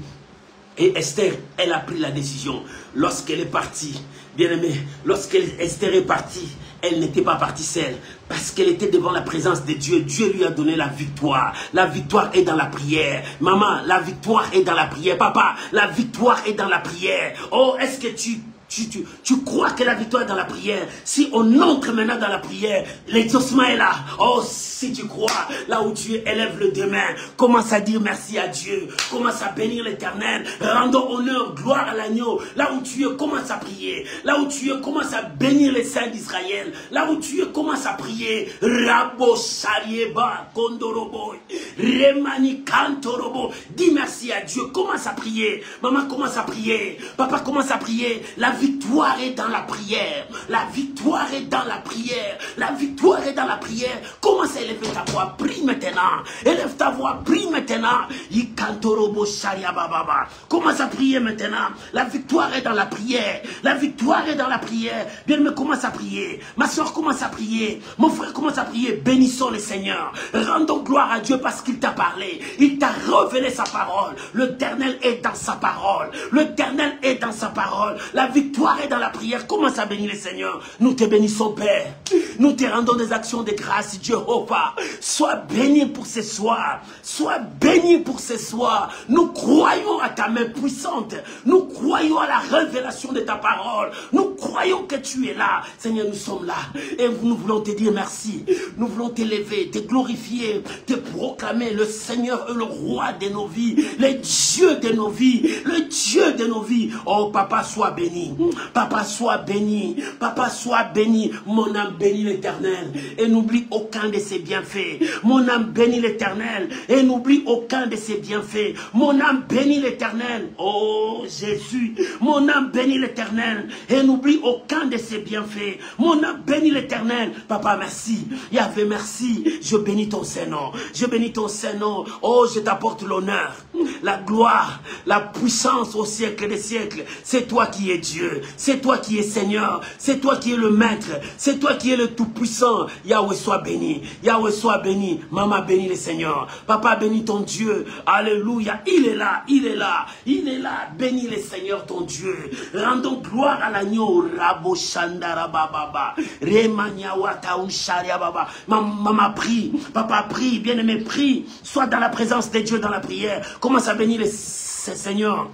Et Esther, elle a pris la décision. Lorsqu'elle est partie, bien aimé, lorsqu'Esther est partie, elle n'était pas partie seule. Parce qu'elle était devant la présence de Dieu. Dieu lui a donné la victoire. La victoire est dans la prière. Maman, la victoire est dans la prière. Papa, la victoire est dans la prière. Oh, est-ce que tu Tu crois que la victoire est dans la prière. Si on entre maintenant dans la prière, l'exaucement est là. Oh, si tu crois, là où tu es, élève le deux mains. Commence à dire merci à Dieu. Commence à bénir l'Éternel. Rendons honneur, gloire à l'agneau. Là où tu es, commence à prier. Là où tu es, commence à bénir les saints d'Israël. Là où tu es, commence à prier. Rabo Sharieba Kondorobo. Remani Kantorobo. Dis merci à Dieu. Commence à prier. Maman commence à prier. Papa commence à prier. La victoire est dans la prière. La victoire est dans la prière. La victoire est dans la prière. Commence à élever ta voix. Prie maintenant. Élève ta voix. Prie maintenant. Ikantorobo Sharia Baba. Commence à prier maintenant. La victoire est dans la prière. La victoire est dans la prière. Bien-aimé, commence à prier. Ma soeur commence à prier. Mon frère commence à prier. Bénissons le Seigneur. Rendons gloire à Dieu parce qu'il t'a parlé. Il t'a révélé sa parole. L'Éternel est dans sa parole. L'Éternel est dans sa parole. La victoire est dans la prière. Commence à bénir le Seigneur. Nous te bénissons, Père. Nous te rendons des actions de grâce, Jéhovah. Sois béni pour ce soir. Sois béni pour ce soir. Nous croyons à ta main puissante. Nous croyons à la révélation de ta parole. Nous croyons que tu es là. Seigneur, nous sommes là. Et nous voulons te dire merci. Nous voulons t'élever, te glorifier, te proclamer le Seigneur et le roi de nos vies. Le Dieu de nos vies. Le Dieu de nos vies. Oh, Papa, sois béni. Papa, sois béni. Papa, sois béni. Mon âme bénit l'Éternel et n'oublie aucun de ses bienfaits. Mon âme bénit l'Éternel et n'oublie aucun de ses bienfaits. Mon âme bénit l'Éternel. Oh, Jésus. Mon âme bénit l'Éternel et n'oublie aucun de ses bienfaits. Mon âme bénit l'Éternel. Papa, merci. Yahvé, merci. Je bénis ton Saint-Nom. Je bénis ton Saint-Nom. Oh, je t'apporte l'honneur, la gloire, la puissance au siècle des siècles. C'est toi qui es Dieu. C'est toi qui es Seigneur. C'est toi qui es le Maître. C'est toi qui es le Tout-Puissant. Yahweh, sois béni. Yahweh, sois béni. Maman, bénis le Seigneur. Papa, bénis ton Dieu. Alléluia. Il est là. Il est là. Il est là. Bénis le Seigneur, ton Dieu. Rendons gloire à l'agneau. Rabo Shandara Baba. Remaniawata Usharia Baba. Maman, prie. Papa, prie. Bien-aimé, prie. Sois dans la présence de Dieu dans la prière. Commence à bénir le Seigneur.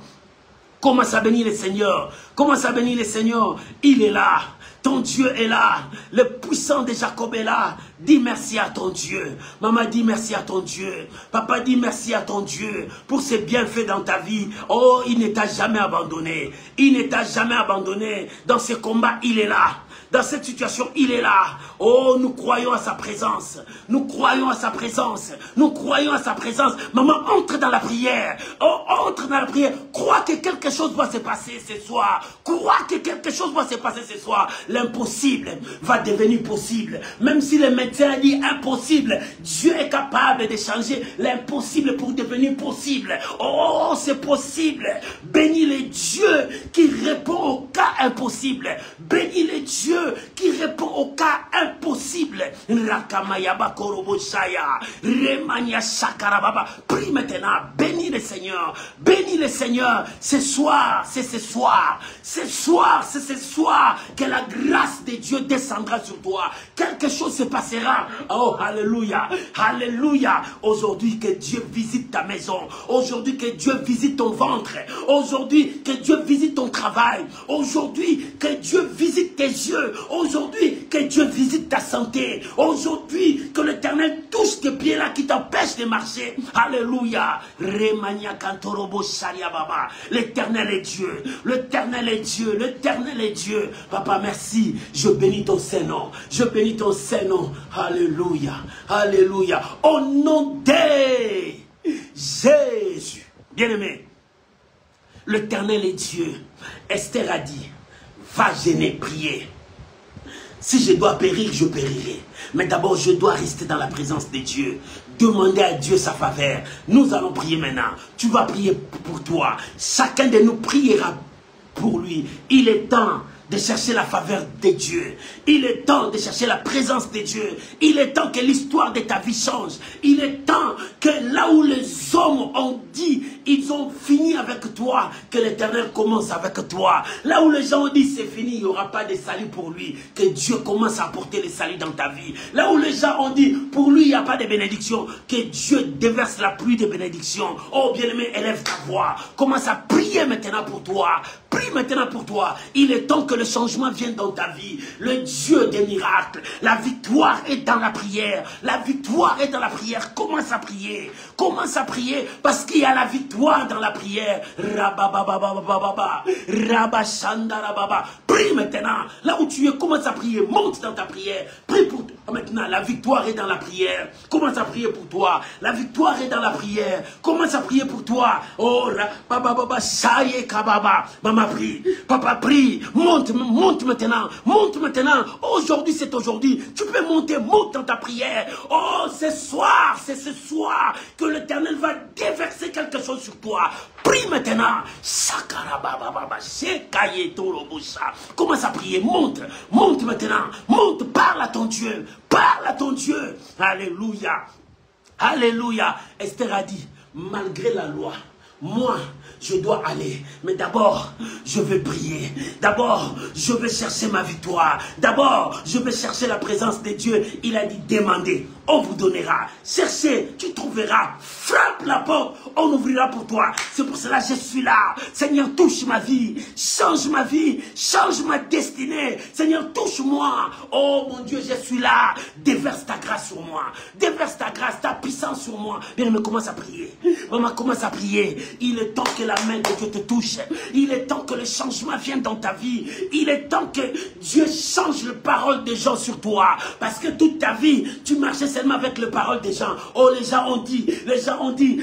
Commence à bénir le Seigneur. Commence à bénir le Seigneur. Il est là. Ton Dieu est là. Le puissant de Jacob est là. Dis merci à ton Dieu. Maman, dis merci à ton Dieu. Papa, dis merci à ton Dieu pour ses bienfaits dans ta vie. Oh, il ne t'a jamais abandonné. Il ne t'a jamais abandonné. Dans ce combat, il est là. Dans cette situation, il est là. Oh, nous croyons à sa présence. Nous croyons à sa présence. Nous croyons à sa présence. Maman, entre dans la prière. Oh, entre dans la prière. Crois que quelque chose va se passer ce soir. Crois que quelque chose va se passer ce soir. L'impossible va devenir possible. Même si les médecins disent impossible, Dieu est capable de changer l'impossible pour devenir possible. Oh, c'est possible. Bénis les dieux qui répondent au cas impossible. Bénis les dieux qui répond au cas impossible. Prie maintenant, bénis le Seigneur, bénis le Seigneur. Ce soir, c'est ce soir, ce soir, c'est ce soir que la grâce de Dieu descendra sur toi. Quelque chose se passera. Oh, alléluia, alléluia. Aujourd'hui, que Dieu visite ta maison. Aujourd'hui, que Dieu visite ton ventre. Aujourd'hui, que Dieu visite ton travail. Aujourd'hui, que Dieu visite tes yeux. Aujourd'hui, que Dieu visite ta santé. Aujourd'hui, que l'Éternel touche tes pieds là qui t'empêchent de marcher. Alléluia. L'Éternel est Dieu. L'Éternel est Dieu. L'Éternel est Dieu. Papa, merci. Je bénis ton Saint-Nom. Je bénis ton Saint-Nom. Alléluia. Alléluia. Au nom de Jésus. Bien-aimé, l'Éternel est Dieu. Esther a dit, va gêner, prier. Si je dois périr, je périrai. Mais d'abord, je dois rester dans la présence de Dieu. Demander à Dieu sa faveur. Nous allons prier maintenant. Tu vas prier pour toi. Chacun de nous priera pour lui. Il est temps de chercher la faveur de Dieu. Il est temps de chercher la présence de Dieu. Il est temps que l'histoire de ta vie change. Il est temps que là où les hommes ont dit, ils ont fini avec toi, que l'Éternel commence avec toi. Là où les gens ont dit c'est fini, il n'y aura pas de salut pour lui, que Dieu commence à apporter le salut dans ta vie. Là où les gens ont dit pour lui il n'y a pas de bénédiction, que Dieu déverse la pluie de bénédiction. Oh bien-aimé, élève ta voix. Commence à prier maintenant pour toi. Prie maintenant pour toi. Il est temps que le changement vienne dans ta vie. Le Dieu des miracles. La victoire est dans la prière. La victoire est dans la prière. Commence à prier. Commence à prier parce qu'il y a la victoire dans la prière. Rababababababa. Rabashandarababa. Prie maintenant. Là où tu es, commence à prier. Monte dans ta prière. Prie pour toi. Maintenant, la victoire est dans la prière. Commence à prier pour toi. La victoire est dans la prière. Commence à prier pour toi. Oh, Rabababa. Shaye Kababa. Maman prie. Papa prie. Monte maintenant. Monte maintenant. Aujourd'hui, c'est aujourd'hui. Tu peux monter. Monte dans ta prière. Oh, c'est ce soir que l'Éternel va déverser quelque chose sur toi. Prie maintenant. Commence à prier. Monte maintenant. Monte. Parle à ton Dieu. Parle à ton Dieu. Alléluia. Alléluia. Esther a dit, malgré la loi, moi, je dois aller. Mais d'abord, je vais prier. D'abord, je vais chercher ma victoire. D'abord, je vais chercher la présence de Dieu. Il a dit, demandez, on vous donnera. Cherchez, tu trouveras. Frappe la porte, on ouvrira pour toi. C'est pour cela que je suis là. Seigneur, touche ma vie. Change ma vie. Change ma destinée. Seigneur, touche-moi. Oh mon Dieu, je suis là. Déverse ta grâce sur moi. Déverse ta grâce, ta puissance sur moi. Bien, mais commence à prier. Maman, commence à prier. Il est temps que la main de Dieu te touche. Il est temps que le changement vienne dans ta vie. Il est temps que Dieu change les paroles des gens sur toi. Parce que toute ta vie, tu marchais seulement avec les paroles des gens. Oh, les gens ont dit,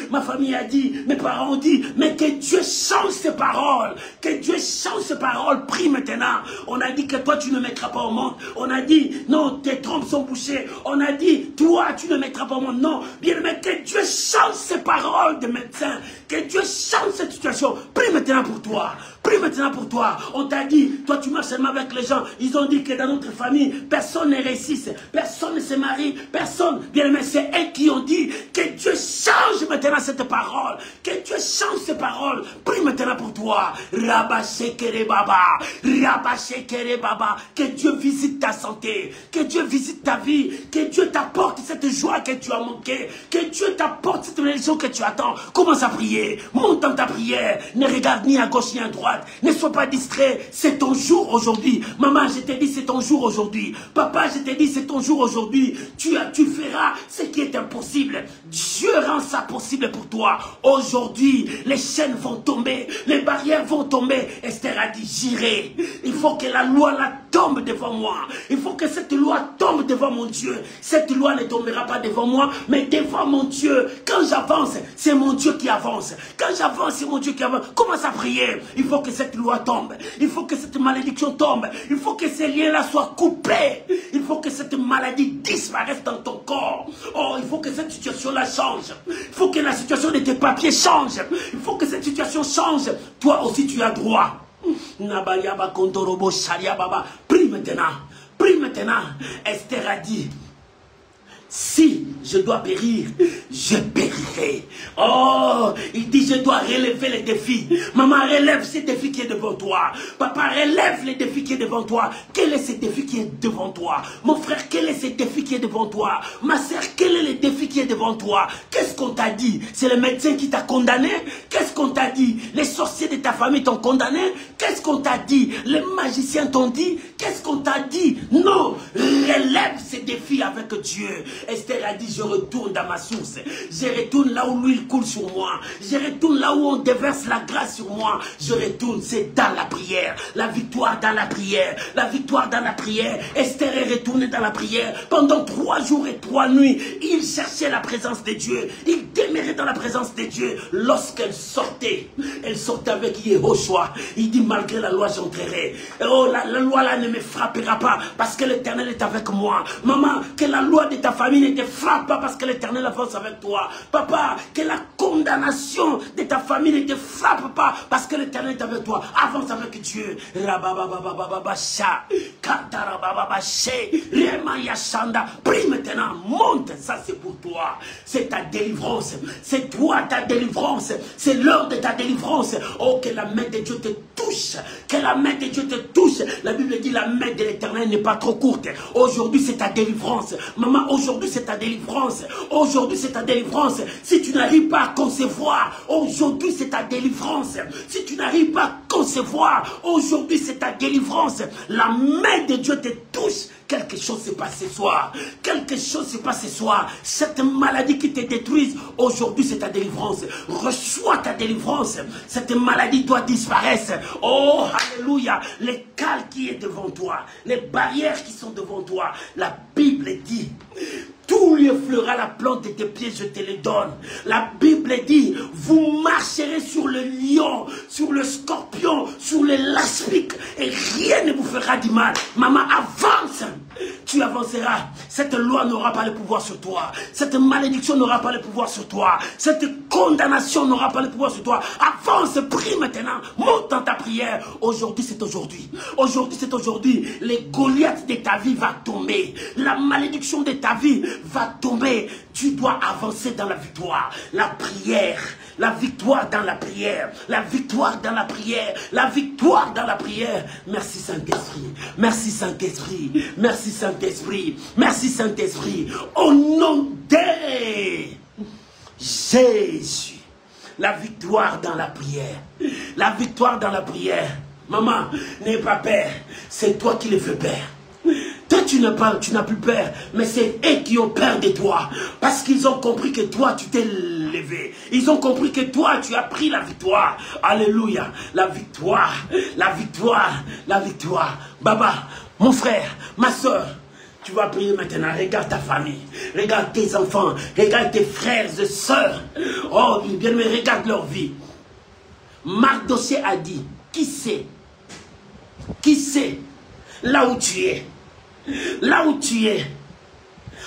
ma famille a dit, mes parents ont dit. Mais que Dieu change ses paroles. Que Dieu change ses paroles. Prie maintenant. On a dit que toi, tu ne mettras pas au monde. On a dit, non, tes trompes sont bouchées. On a dit, toi, tu ne mettras pas au monde. Non, bien aimé, que Dieu change ses paroles de médecin. Que Dieu change cette situation. Prie maintenant pour toi. Prie maintenant pour toi. On t'a dit, toi tu marches seulement avec les gens. Ils ont dit que dans notre famille, personne ne réussit. Personne ne se marie. Personne. Bien aimé, c'est eux qui ont dit que Dieu change maintenant cette parole. Que Dieu change ces paroles. Prie maintenant pour toi. Rabashekere Baba. Rabashekere Baba. Que Dieu visite ta santé. Que Dieu visite ta vie. Que Dieu t'apporte cette joie que tu as manqué. Que Dieu t'apporte cette bénédiction que tu attends. Commence à prier. Monte dans ta prière. Ne regarde ni à gauche ni à droite. Ne sois pas distrait. C'est ton jour aujourd'hui. Maman, je t'ai dit c'est ton jour aujourd'hui. Papa, je t'ai dit c'est ton jour aujourd'hui. Tu feras ce qui est impossible. Dieu rend ça possible pour toi. Aujourd'hui, les chaînes vont tomber. Les barrières vont tomber. Esther a dit, j'irai. Il faut que la loi tombe devant moi. Il faut que cette loi tombe devant mon Dieu. Cette loi ne tombera pas devant moi, mais devant mon Dieu. Quand j'avance, c'est mon Dieu qui avance. Quand j'avance, c'est mon Dieu qui avance. Commence à prier. Il faut que cette loi tombe. Il faut que cette malédiction tombe. Il faut que ces liens-là soient coupés. Il faut que cette maladie disparaisse dans ton corps. Oh, il faut que cette situation-là change. Il faut que la situation de tes papiers change. Il faut que cette situation change. Toi aussi, tu as droit. Prie maintenant. Prie maintenant. Esther a dit, si je dois périr, je périrai. Oh, il dit, je dois relever les défis. Maman, relève ces défis qui est devant toi. Papa, relève les défis qui est devant toi. Quel est ce défi qui est devant toi? Mon frère, quel est ce défi qui est devant toi? Ma soeur, quel est le défi qui est devant toi? Qu'est-ce qu'on t'a dit? C'est le médecin qui t'a condamné? Qu'est-ce qu'on t'a dit? Les sorciers de ta famille t'ont condamné? Qu'est-ce qu'on t'a dit? Les magiciens t'ont dit? Qu'est-ce qu'on t'a dit? Non, relève ces défis avec Dieu. Esther a dit, je retourne dans ma source. Je retourne là où l'huile coule sur moi. Je retourne là où on déverse la grâce sur moi. Je retourne, c'est dans la prière. La victoire dans la prière. La victoire dans la prière. Esther est retournée dans la prière. Pendant 3 jours et 3 nuits, il cherchait la présence de Dieu. Il demeurait dans la présence de Dieu. Lorsqu'elle sortait avec Yehoshua. Il dit, malgré la loi, j'entrerai. Oh, la loi là ne me frappera pas parce que l'Éternel est avec moi. Maman, que la loi de ta famille ne te frappe pas parce que l'Éternel avance avec toi. Papa, que la condamnation de ta famille ne te frappe pas parce que l'Éternel est avec toi. Avance avec Dieu. Prie maintenant, monte, ça c'est pour toi. C'est ta délivrance. C'est toi ta délivrance. C'est l'heure de ta délivrance. Oh, que la main de Dieu te touche. Que la main de Dieu te touche. La Bible dit la main de l'Éternel n'est pas trop courte. Aujourd'hui c'est ta délivrance. Maman, aujourd'hui c'est ta délivrance. Aujourd'hui c'est ta délivrance. Si tu n'arrives pas à concevoir, aujourd'hui c'est ta délivrance. Si tu n'arrives pas à concevoir, recevoir. Aujourd'hui, c'est ta délivrance. La main de Dieu te touche. Quelque chose se passe ce soir. Quelque chose se passe ce soir. Cette maladie qui te détruise, aujourd'hui, c'est ta délivrance. Reçois ta délivrance. Cette maladie doit disparaître. Oh, alléluia. Les cales qui est devant toi, les barrières qui sont devant toi, la Bible dit... Tout lui effleura la plante de tes pieds, je te les donne. La Bible dit, vous marcherez sur le lion, sur le scorpion, sur le l'aspic, et rien ne vous fera du mal. Maman, avance. Tu avanceras. Cette loi n'aura pas le pouvoir sur toi. Cette malédiction n'aura pas le pouvoir sur toi. Cette condamnation n'aura pas le pouvoir sur toi. Avance, prie maintenant. Monte dans ta prière. Aujourd'hui, c'est aujourd'hui. Aujourd'hui, c'est aujourd'hui. Les Goliaths de ta vie vont tomber. La malédiction de ta vie va tomber. Tu dois avancer dans la victoire. La prière. La victoire dans la prière. La victoire dans la prière. La victoire dans la prière. Merci Saint-Esprit. Merci Saint-Esprit. Merci Saint-Esprit. Merci Saint-Esprit. Au nom de Jésus. La victoire dans la prière. La victoire dans la prière. Maman, n'aie pas peur. C'est toi qui le fais peur. Toi, tu n'as plus peur, mais c'est eux qui ont peur de toi. Parce qu'ils ont compris que toi, tu t'es levé. Ils ont compris que toi, tu as pris la victoire. Alléluia. La victoire, la victoire, la victoire. Baba, mon frère, ma soeur, tu vas prier maintenant. Regarde ta famille, regarde tes enfants, regarde tes frères et sœurs. Oh, bien, mais regarde leur vie. Mardoché a dit, qui sait, là où tu es, là où tu es,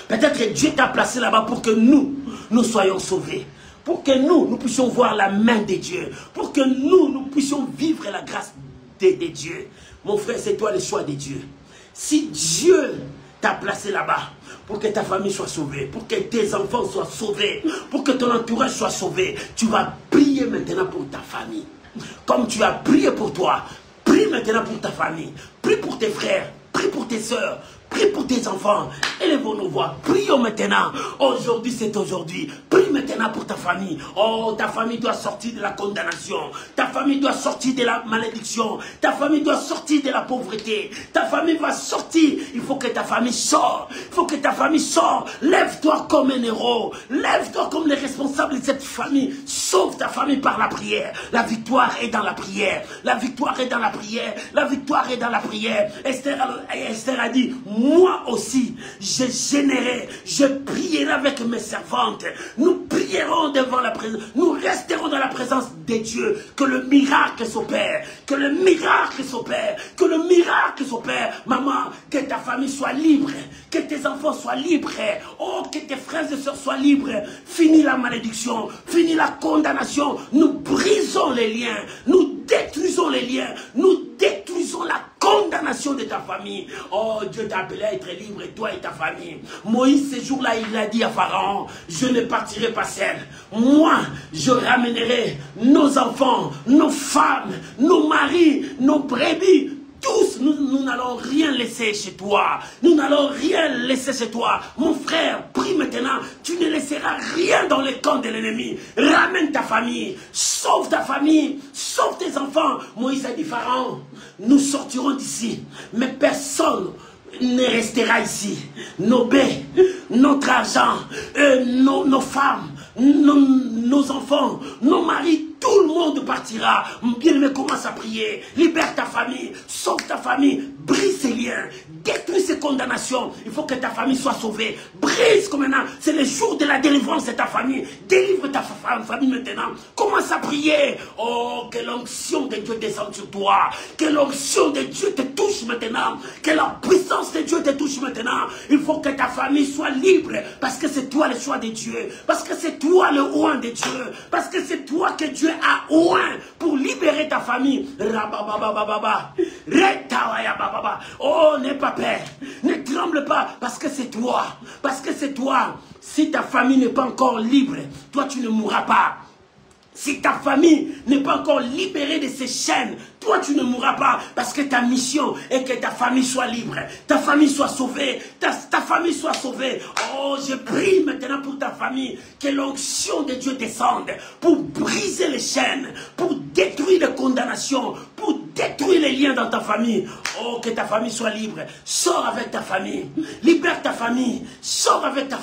peut-être que Dieu t'a placé là-bas pour que nous soyons sauvés. Pour que nous puissions voir la main de Dieu. Pour que nous puissions vivre la grâce de Dieu. Mon frère, c'est toi le choix de Dieu. Si Dieu t'a placé là-bas, pour que ta famille soit sauvée, pour que tes enfants soient sauvés, pour que ton entourage soit sauvé, tu vas prier maintenant pour ta famille. Comme tu as prié pour toi, prie maintenant pour ta famille, prie pour tes frères, prie pour tes soeurs, prie pour tes enfants. Élevons nos voix, prions maintenant. Aujourd'hui, c'est aujourd'hui. Prie maintenant pour ta famille. Oh, ta famille doit sortir de la condamnation. Ta famille doit sortir de la malédiction. Ta famille doit sortir de la pauvreté. Ta famille va sortir. Il faut que ta famille sorte. Il faut que ta famille sorte. Lève-toi comme un héros. Lève-toi comme le responsable de cette famille. Sauve ta famille par la prière. La victoire est dans la prière. La victoire est dans la prière. La victoire est dans la prière. Esther a dit, moi aussi, je prierai avec mes servantes. Nous prierons devant la présence. Nous resterons dans la présence de Dieu. Que le miracle s'opère. Que le miracle s'opère. Que le miracle s'opère. Maman, que ta famille soit libre. Que tes enfants soient libres. Oh, que tes frères et sœurs soient libres. Finis la malédiction. Finis la condamnation. Nous brisons les liens. Nous détruisons les liens. Nous détruisons la condamnation de ta famille. Oh, Dieu t'a appelé à être libre, toi et ta famille. Moïse, ce jour-là, il a dit à Pharaon, je ne partirai pas seul. Moi, je ramènerai nos enfants, nos femmes, nos maris, nos brebis. Tous, nous n'allons rien laisser chez toi. Nous n'allons rien laisser chez toi. Mon frère, prie maintenant. Tu ne laisseras rien dans le camp de l'ennemi. Ramène ta famille. Sauve ta famille. Sauve tes enfants. Moïse a dit, Pharaon, nous sortirons d'ici. Mais personne ne restera ici. Nos baies, notre argent, nos femmes, nos enfants, nos maris, tout le monde partira. Bien-aimé, commence à prier. Libère ta famille, sauve ta famille, brise ses liens, détruis ses condamnations. Il faut que ta famille soit sauvée. Brise comme maintenant. C'est le jour de la délivrance de ta famille. Délivre ta famille maintenant. Commence à prier. Oh, que l'onction de Dieu descende sur toi. Que l'onction de Dieu te touche maintenant. Que la puissance de Dieu te touche maintenant. Il faut que ta famille soit libre. Parce que c'est toi le choix de Dieu. Parce que c'est toi le roi de Dieu. Parce que c'est toi que Dieu a oint pour libérer ta famille. Oh, n'aie pas peur. Ne tremble pas. Parce que c'est toi. Parce que c'est toi. Si ta famille n'est pas encore libre, toi tu ne mourras pas. Si ta famille n'est pas encore libérée de ces chaînes, toi tu ne mourras pas. Parce que ta mission est que ta famille soit libre. Ta famille soit sauvée. Ta famille soit sauvée. Oh, je prie maintenant pour ta famille. Que l'onction de Dieu descende. Pour briser les chaînes. Pour détruire les condamnations. Pour Détruis les liens dans ta famille. Oh, que ta famille soit libre. Sors avec ta famille. Libère ta famille. Sors avec ta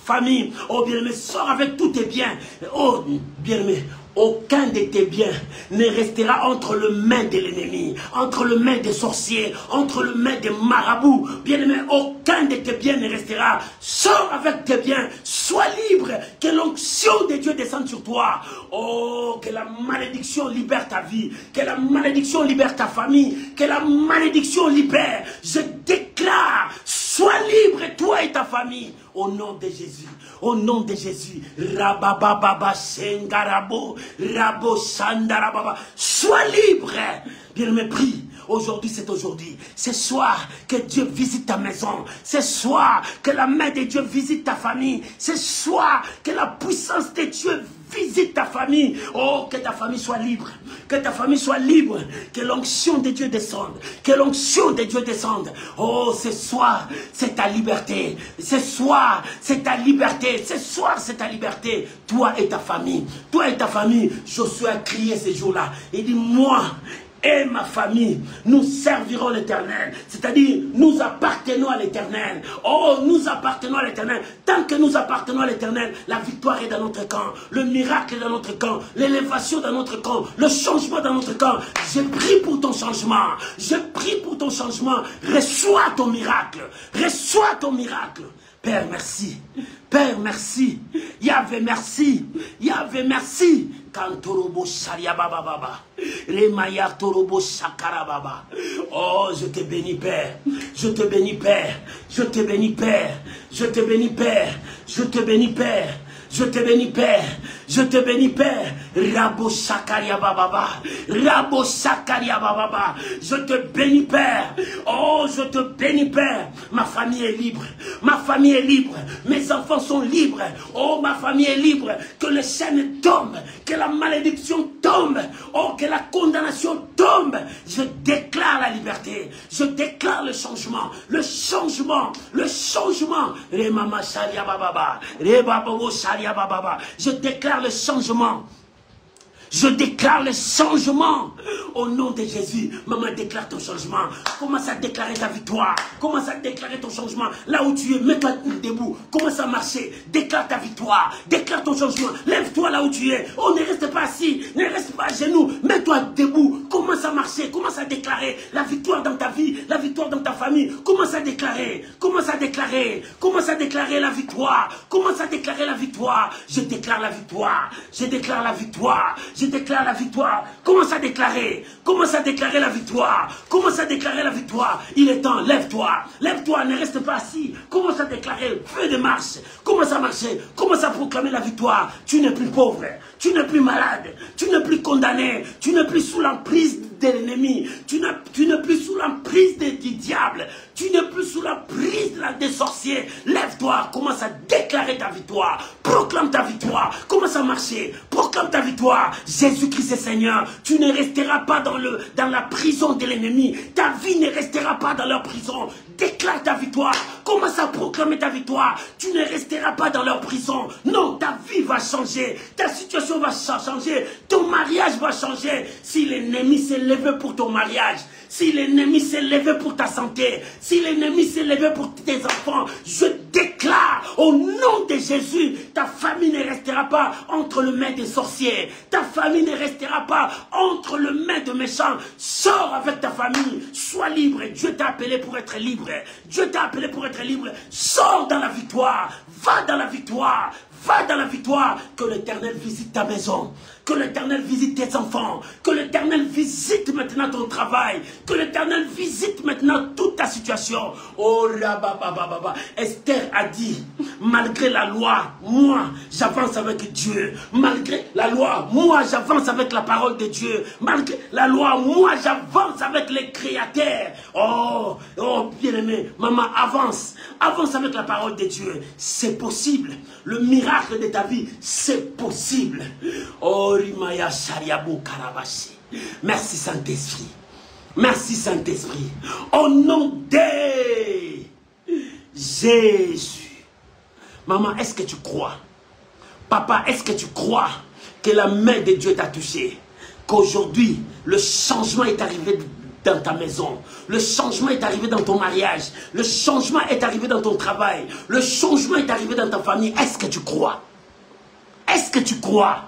famille. Oh, bien-aimé, sors avec tous tes biens. Oh, bien-aimé, aucun de tes biens ne restera entre les mains de l'ennemi, entre les mains des sorciers, entre les mains des marabouts. Bien-aimé, aucun de tes biens ne restera. Sors avec tes biens, sois libre, que l'onction de Dieu descende sur toi. Oh, que la malédiction libère ta vie, que la malédiction libère ta famille, que la malédiction libère. Je déclare, sois libre, toi et ta famille. Au nom de Jésus, au nom de Jésus, Rabababa Sengarabo, Rabo Sandarababa, sois libre. Bien-aimé, prie. Aujourd'hui, c'est aujourd'hui. Ce soir, que Dieu visite ta maison. Ce soir, que la main de Dieu visite ta famille. Ce soir, que la puissance de Dieu visite ta famille. Oh, que ta famille soit libre. Que ta famille soit libre. Que l'onction de Dieu descende. Que l'onction de Dieu descende. Oh, ce soir, c'est ta liberté. Ce soir, c'est ta liberté. Ce soir, c'est ta liberté. Toi et ta famille. Toi et ta famille. Josué a crié ce jour-là. Il dit, moi et ma famille, nous servirons l'Éternel. C'est-à-dire, nous appartenons à l'Éternel. Oh, nous appartenons à l'Éternel. Tant que nous appartenons à l'Éternel, la victoire est dans notre camp. Le miracle est dans notre camp. L'élévation dans notre camp. Le changement dans notre camp. Je prie pour ton changement. Je prie pour ton changement. Reçois ton miracle. Reçois ton miracle. Père, merci. Père, merci. Yahvé, merci. Yahvé, merci. Kantorobo Sharia Baba Baba. Remaya Torobo Shakara Baba. Oh, je te bénis, Père. Je te bénis, Père. Je te bénis, Père. Je te bénis, Père. Je te bénis, Père. Je te bénis, Père. Je te bénis, Père. Rabo Shakaria Baba. Rabo Shakaria Baba. Je te bénis, Père. Oh, je te bénis, Père. Ma famille est libre. Ma famille est libre. Mes enfants sont libres. Oh, ma famille est libre. Que les chaînes tombent. Que la malédiction tombe. Oh, que la condamnation tombe. Je déclare la liberté. Je déclare le changement. Le changement. Le changement. Remama Sharia Baba. Rebabo Sharia Baba. Je déclare le changement. Je déclare le changement. Au nom de Jésus, maman, déclare ton changement. Commence à déclarer ta victoire. Commence à déclarer ton changement. Là où tu es, mets-toi debout. Commence à marcher. Déclare ta victoire. Déclare ton changement. Lève-toi là où tu es. Oh, ne reste pas assis. Ne reste pas à genoux. Mets-toi debout. Commence à marcher. Commence à déclarer la victoire dans ta vie. La victoire dans ta famille. Commence à déclarer. Commence à déclarer. Commence à déclarer la victoire. Commence à déclarer la victoire. Je déclare la victoire. Je déclare la victoire. Je déclare la victoire. Commence à déclarer. Commence à déclarer la victoire. Commence à déclarer la victoire. Il est temps. Lève-toi. Lève-toi. Ne reste pas assis. Commence à déclarer. Fais des marches. Commence à marcher. Commence à proclamer la victoire. Tu n'es plus pauvre. Tu n'es plus malade. Tu n'es plus condamné. Tu n'es plus sous l'emprise de l'ennemi. Tu n'es plus sous l'emprise du diable. Tu n'es plus sous l'emprise des sorciers. Lève-toi. Commence à déclarer ta victoire. Proclame ta victoire. Commence à marcher. Proclame ta victoire. Jésus-Christ est Seigneur. Tu ne resteras pas dans la prison de l'ennemi. Ta vie ne restera pas dans leur prison. Déclare ta victoire. Commence à proclamer ta victoire. Tu ne resteras pas dans leur prison. Non, ta vie va changer. Ta situation va changer. Ton mariage va changer. Si l'ennemi s'est levé pour ton mariage, si l'ennemi s'est levé pour ta santé, si l'ennemi s'est levé pour tes enfants, je déclare au nom de Jésus, ta famille ne restera pas entre les mains des sorciers. Ta famille ne restera pas entre les mains de méchants. Sors avec ta famille, sois libre. Dieu t'a appelé pour être libre. Dieu t'a appelé pour être libre. Sors dans la victoire. Va dans la victoire. Va dans la victoire. Que l'Éternel visite ta maison. Que l'Éternel visite tes enfants. Que l'Éternel visite maintenant ton travail. Que l'Éternel visite maintenant toute ta situation. Oh, rababababa. Esther a dit, malgré la loi, moi, j'avance avec Dieu. Malgré la loi, moi, j'avance avec la parole de Dieu. Malgré la loi, moi, j'avance avec les créateurs. Oh, oh, bien-aimé, maman, avance. Avance avec la parole de Dieu. C'est possible. Le miracle de ta vie, c'est possible. Oh, Rimaya Shariabou Karabashi. Merci Saint-Esprit. Merci Saint-Esprit. Au nom de Jésus. Maman, est-ce que tu crois? Papa, est-ce que tu crois que la main de Dieu t'a touché? Qu'aujourd'hui, le changement est arrivé dans ta maison. Le changement est arrivé dans ton mariage. Le changement est arrivé dans ton travail. Le changement est arrivé dans ta famille. Est-ce que tu crois? Est-ce que tu crois?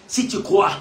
Si tu crois,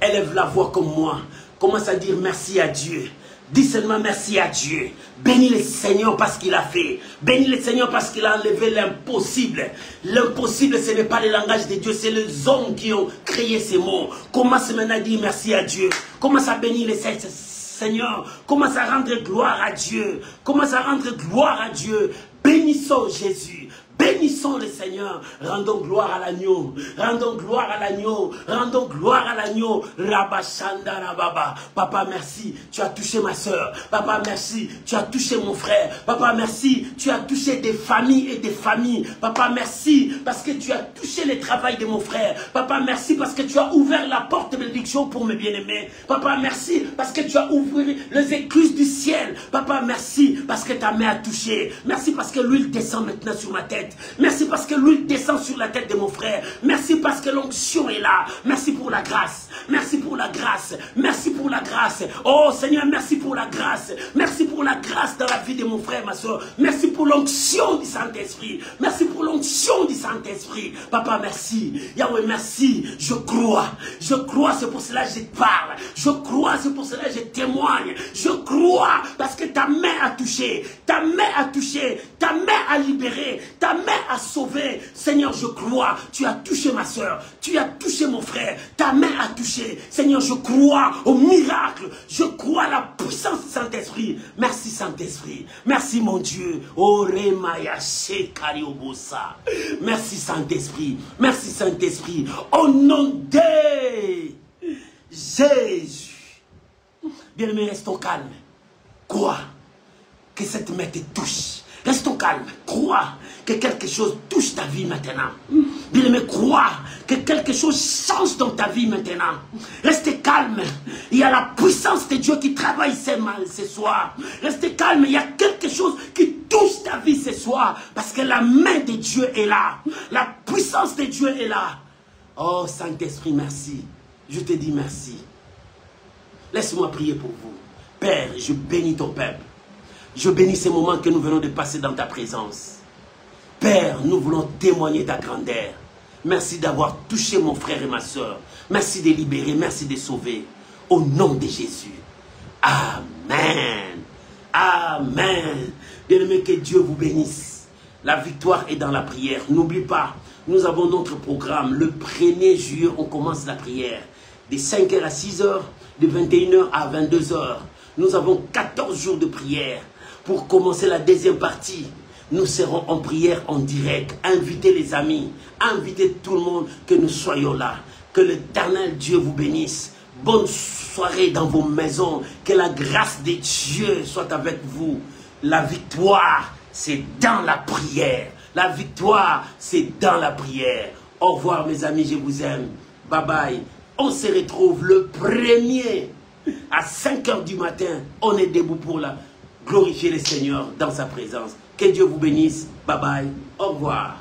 élève la voix comme moi. Commence à dire merci à Dieu. Dis seulement merci à Dieu. Bénis le Seigneur parce qu'il a fait. Bénis le Seigneur parce qu'il a enlevé l'impossible. L'impossible, ce n'est pas le langage de Dieu, c'est les hommes qui ont créé ces mots. Commence maintenant à dire merci à Dieu. Commence à bénir le Seigneur. Commence à rendre gloire à Dieu. Commence à rendre gloire à Dieu. Bénissons Jésus. Bénissons le Seigneur, rendons gloire à l'agneau, rendons gloire à l'agneau, rendons gloire à l'agneau. Rabashanda Rababa. Papa, merci, tu as touché ma soeur. Papa, merci, tu as touché mon frère. Papa, merci, tu as touché des familles et des familles. Papa, merci, parce que tu as touché le travail de mon frère. Papa, merci, parce que tu as ouvert la porte de bénédiction pour mes bien-aimés. Papa, merci, parce que tu as ouvert les écluses du ciel. Papa, merci, parce que ta main a touché. Merci, parce que l'huile descend maintenant sur ma tête. Merci parce que l'huile descend sur la tête de mon frère. Merci parce que l'onction est là. Merci pour la grâce. Merci pour la grâce. Merci pour la grâce. Oh Seigneur, merci pour la grâce. Merci pour la grâce dans la vie de mon frère, ma soeur. Merci pour l'onction du Saint-Esprit. Merci pour l'onction du Saint-Esprit. Papa, merci. Yahweh, merci. Je crois. Je crois, c'est pour cela que je parle. Je crois, c'est pour cela que je témoigne. Je crois parce que ta main a touché. Ta main a touché. Ta main a libéré. Ta main a sauvé. Seigneur, je crois. Tu as touché ma soeur. Tu as touché mon frère. Ta main a touché. Seigneur, je crois au miracle. Je crois à la puissance du Saint-Esprit. Merci Saint-Esprit. Merci mon Dieu. Merci Saint-Esprit. Merci Saint-Esprit. Au nom de Jésus. Bien-aimé, restons calmes. Crois que cette main te touche. Restons calmes. Crois que quelque chose touche ta vie maintenant. Bien-aimé, crois que quelque chose change dans ta vie maintenant. Restez calme. Il y a la puissance de Dieu qui travaille ce soir. Restez calme. Il y a quelque chose qui touche ta vie ce soir. Parce que la main de Dieu est là. La puissance de Dieu est là. Oh Saint-Esprit, merci. Je te dis merci. Laisse-moi prier pour vous. Père, je bénis ton peuple. Je bénis ces moments que nous venons de passer dans ta présence. Père, nous voulons témoigner ta grandeur. Merci d'avoir touché mon frère et ma soeur. Merci de libérer, merci de sauver. Au nom de Jésus. Amen. Amen. Bien-aimé, que Dieu vous bénisse. La victoire est dans la prière. N'oublie pas, nous avons notre programme. Le 1er juillet, on commence la prière. De 5h à 6h, de 21h à 22h. Nous avons 14 jours de prière. Pour commencer la deuxième partie, nous serons en prière en direct. Invitez les amis, invitez tout le monde, que nous soyons là. Que l'Éternel Dieu vous bénisse. Bonne soirée dans vos maisons. Que la grâce de Dieu soit avec vous. La victoire, c'est dans la prière. La victoire, c'est dans la prière. Au revoir mes amis, je vous aime. Bye bye. On se retrouve le 1er à 5h du matin. On est debout pour glorifier le Seigneur dans sa présence. Que Dieu vous bénisse. Bye bye. Au revoir.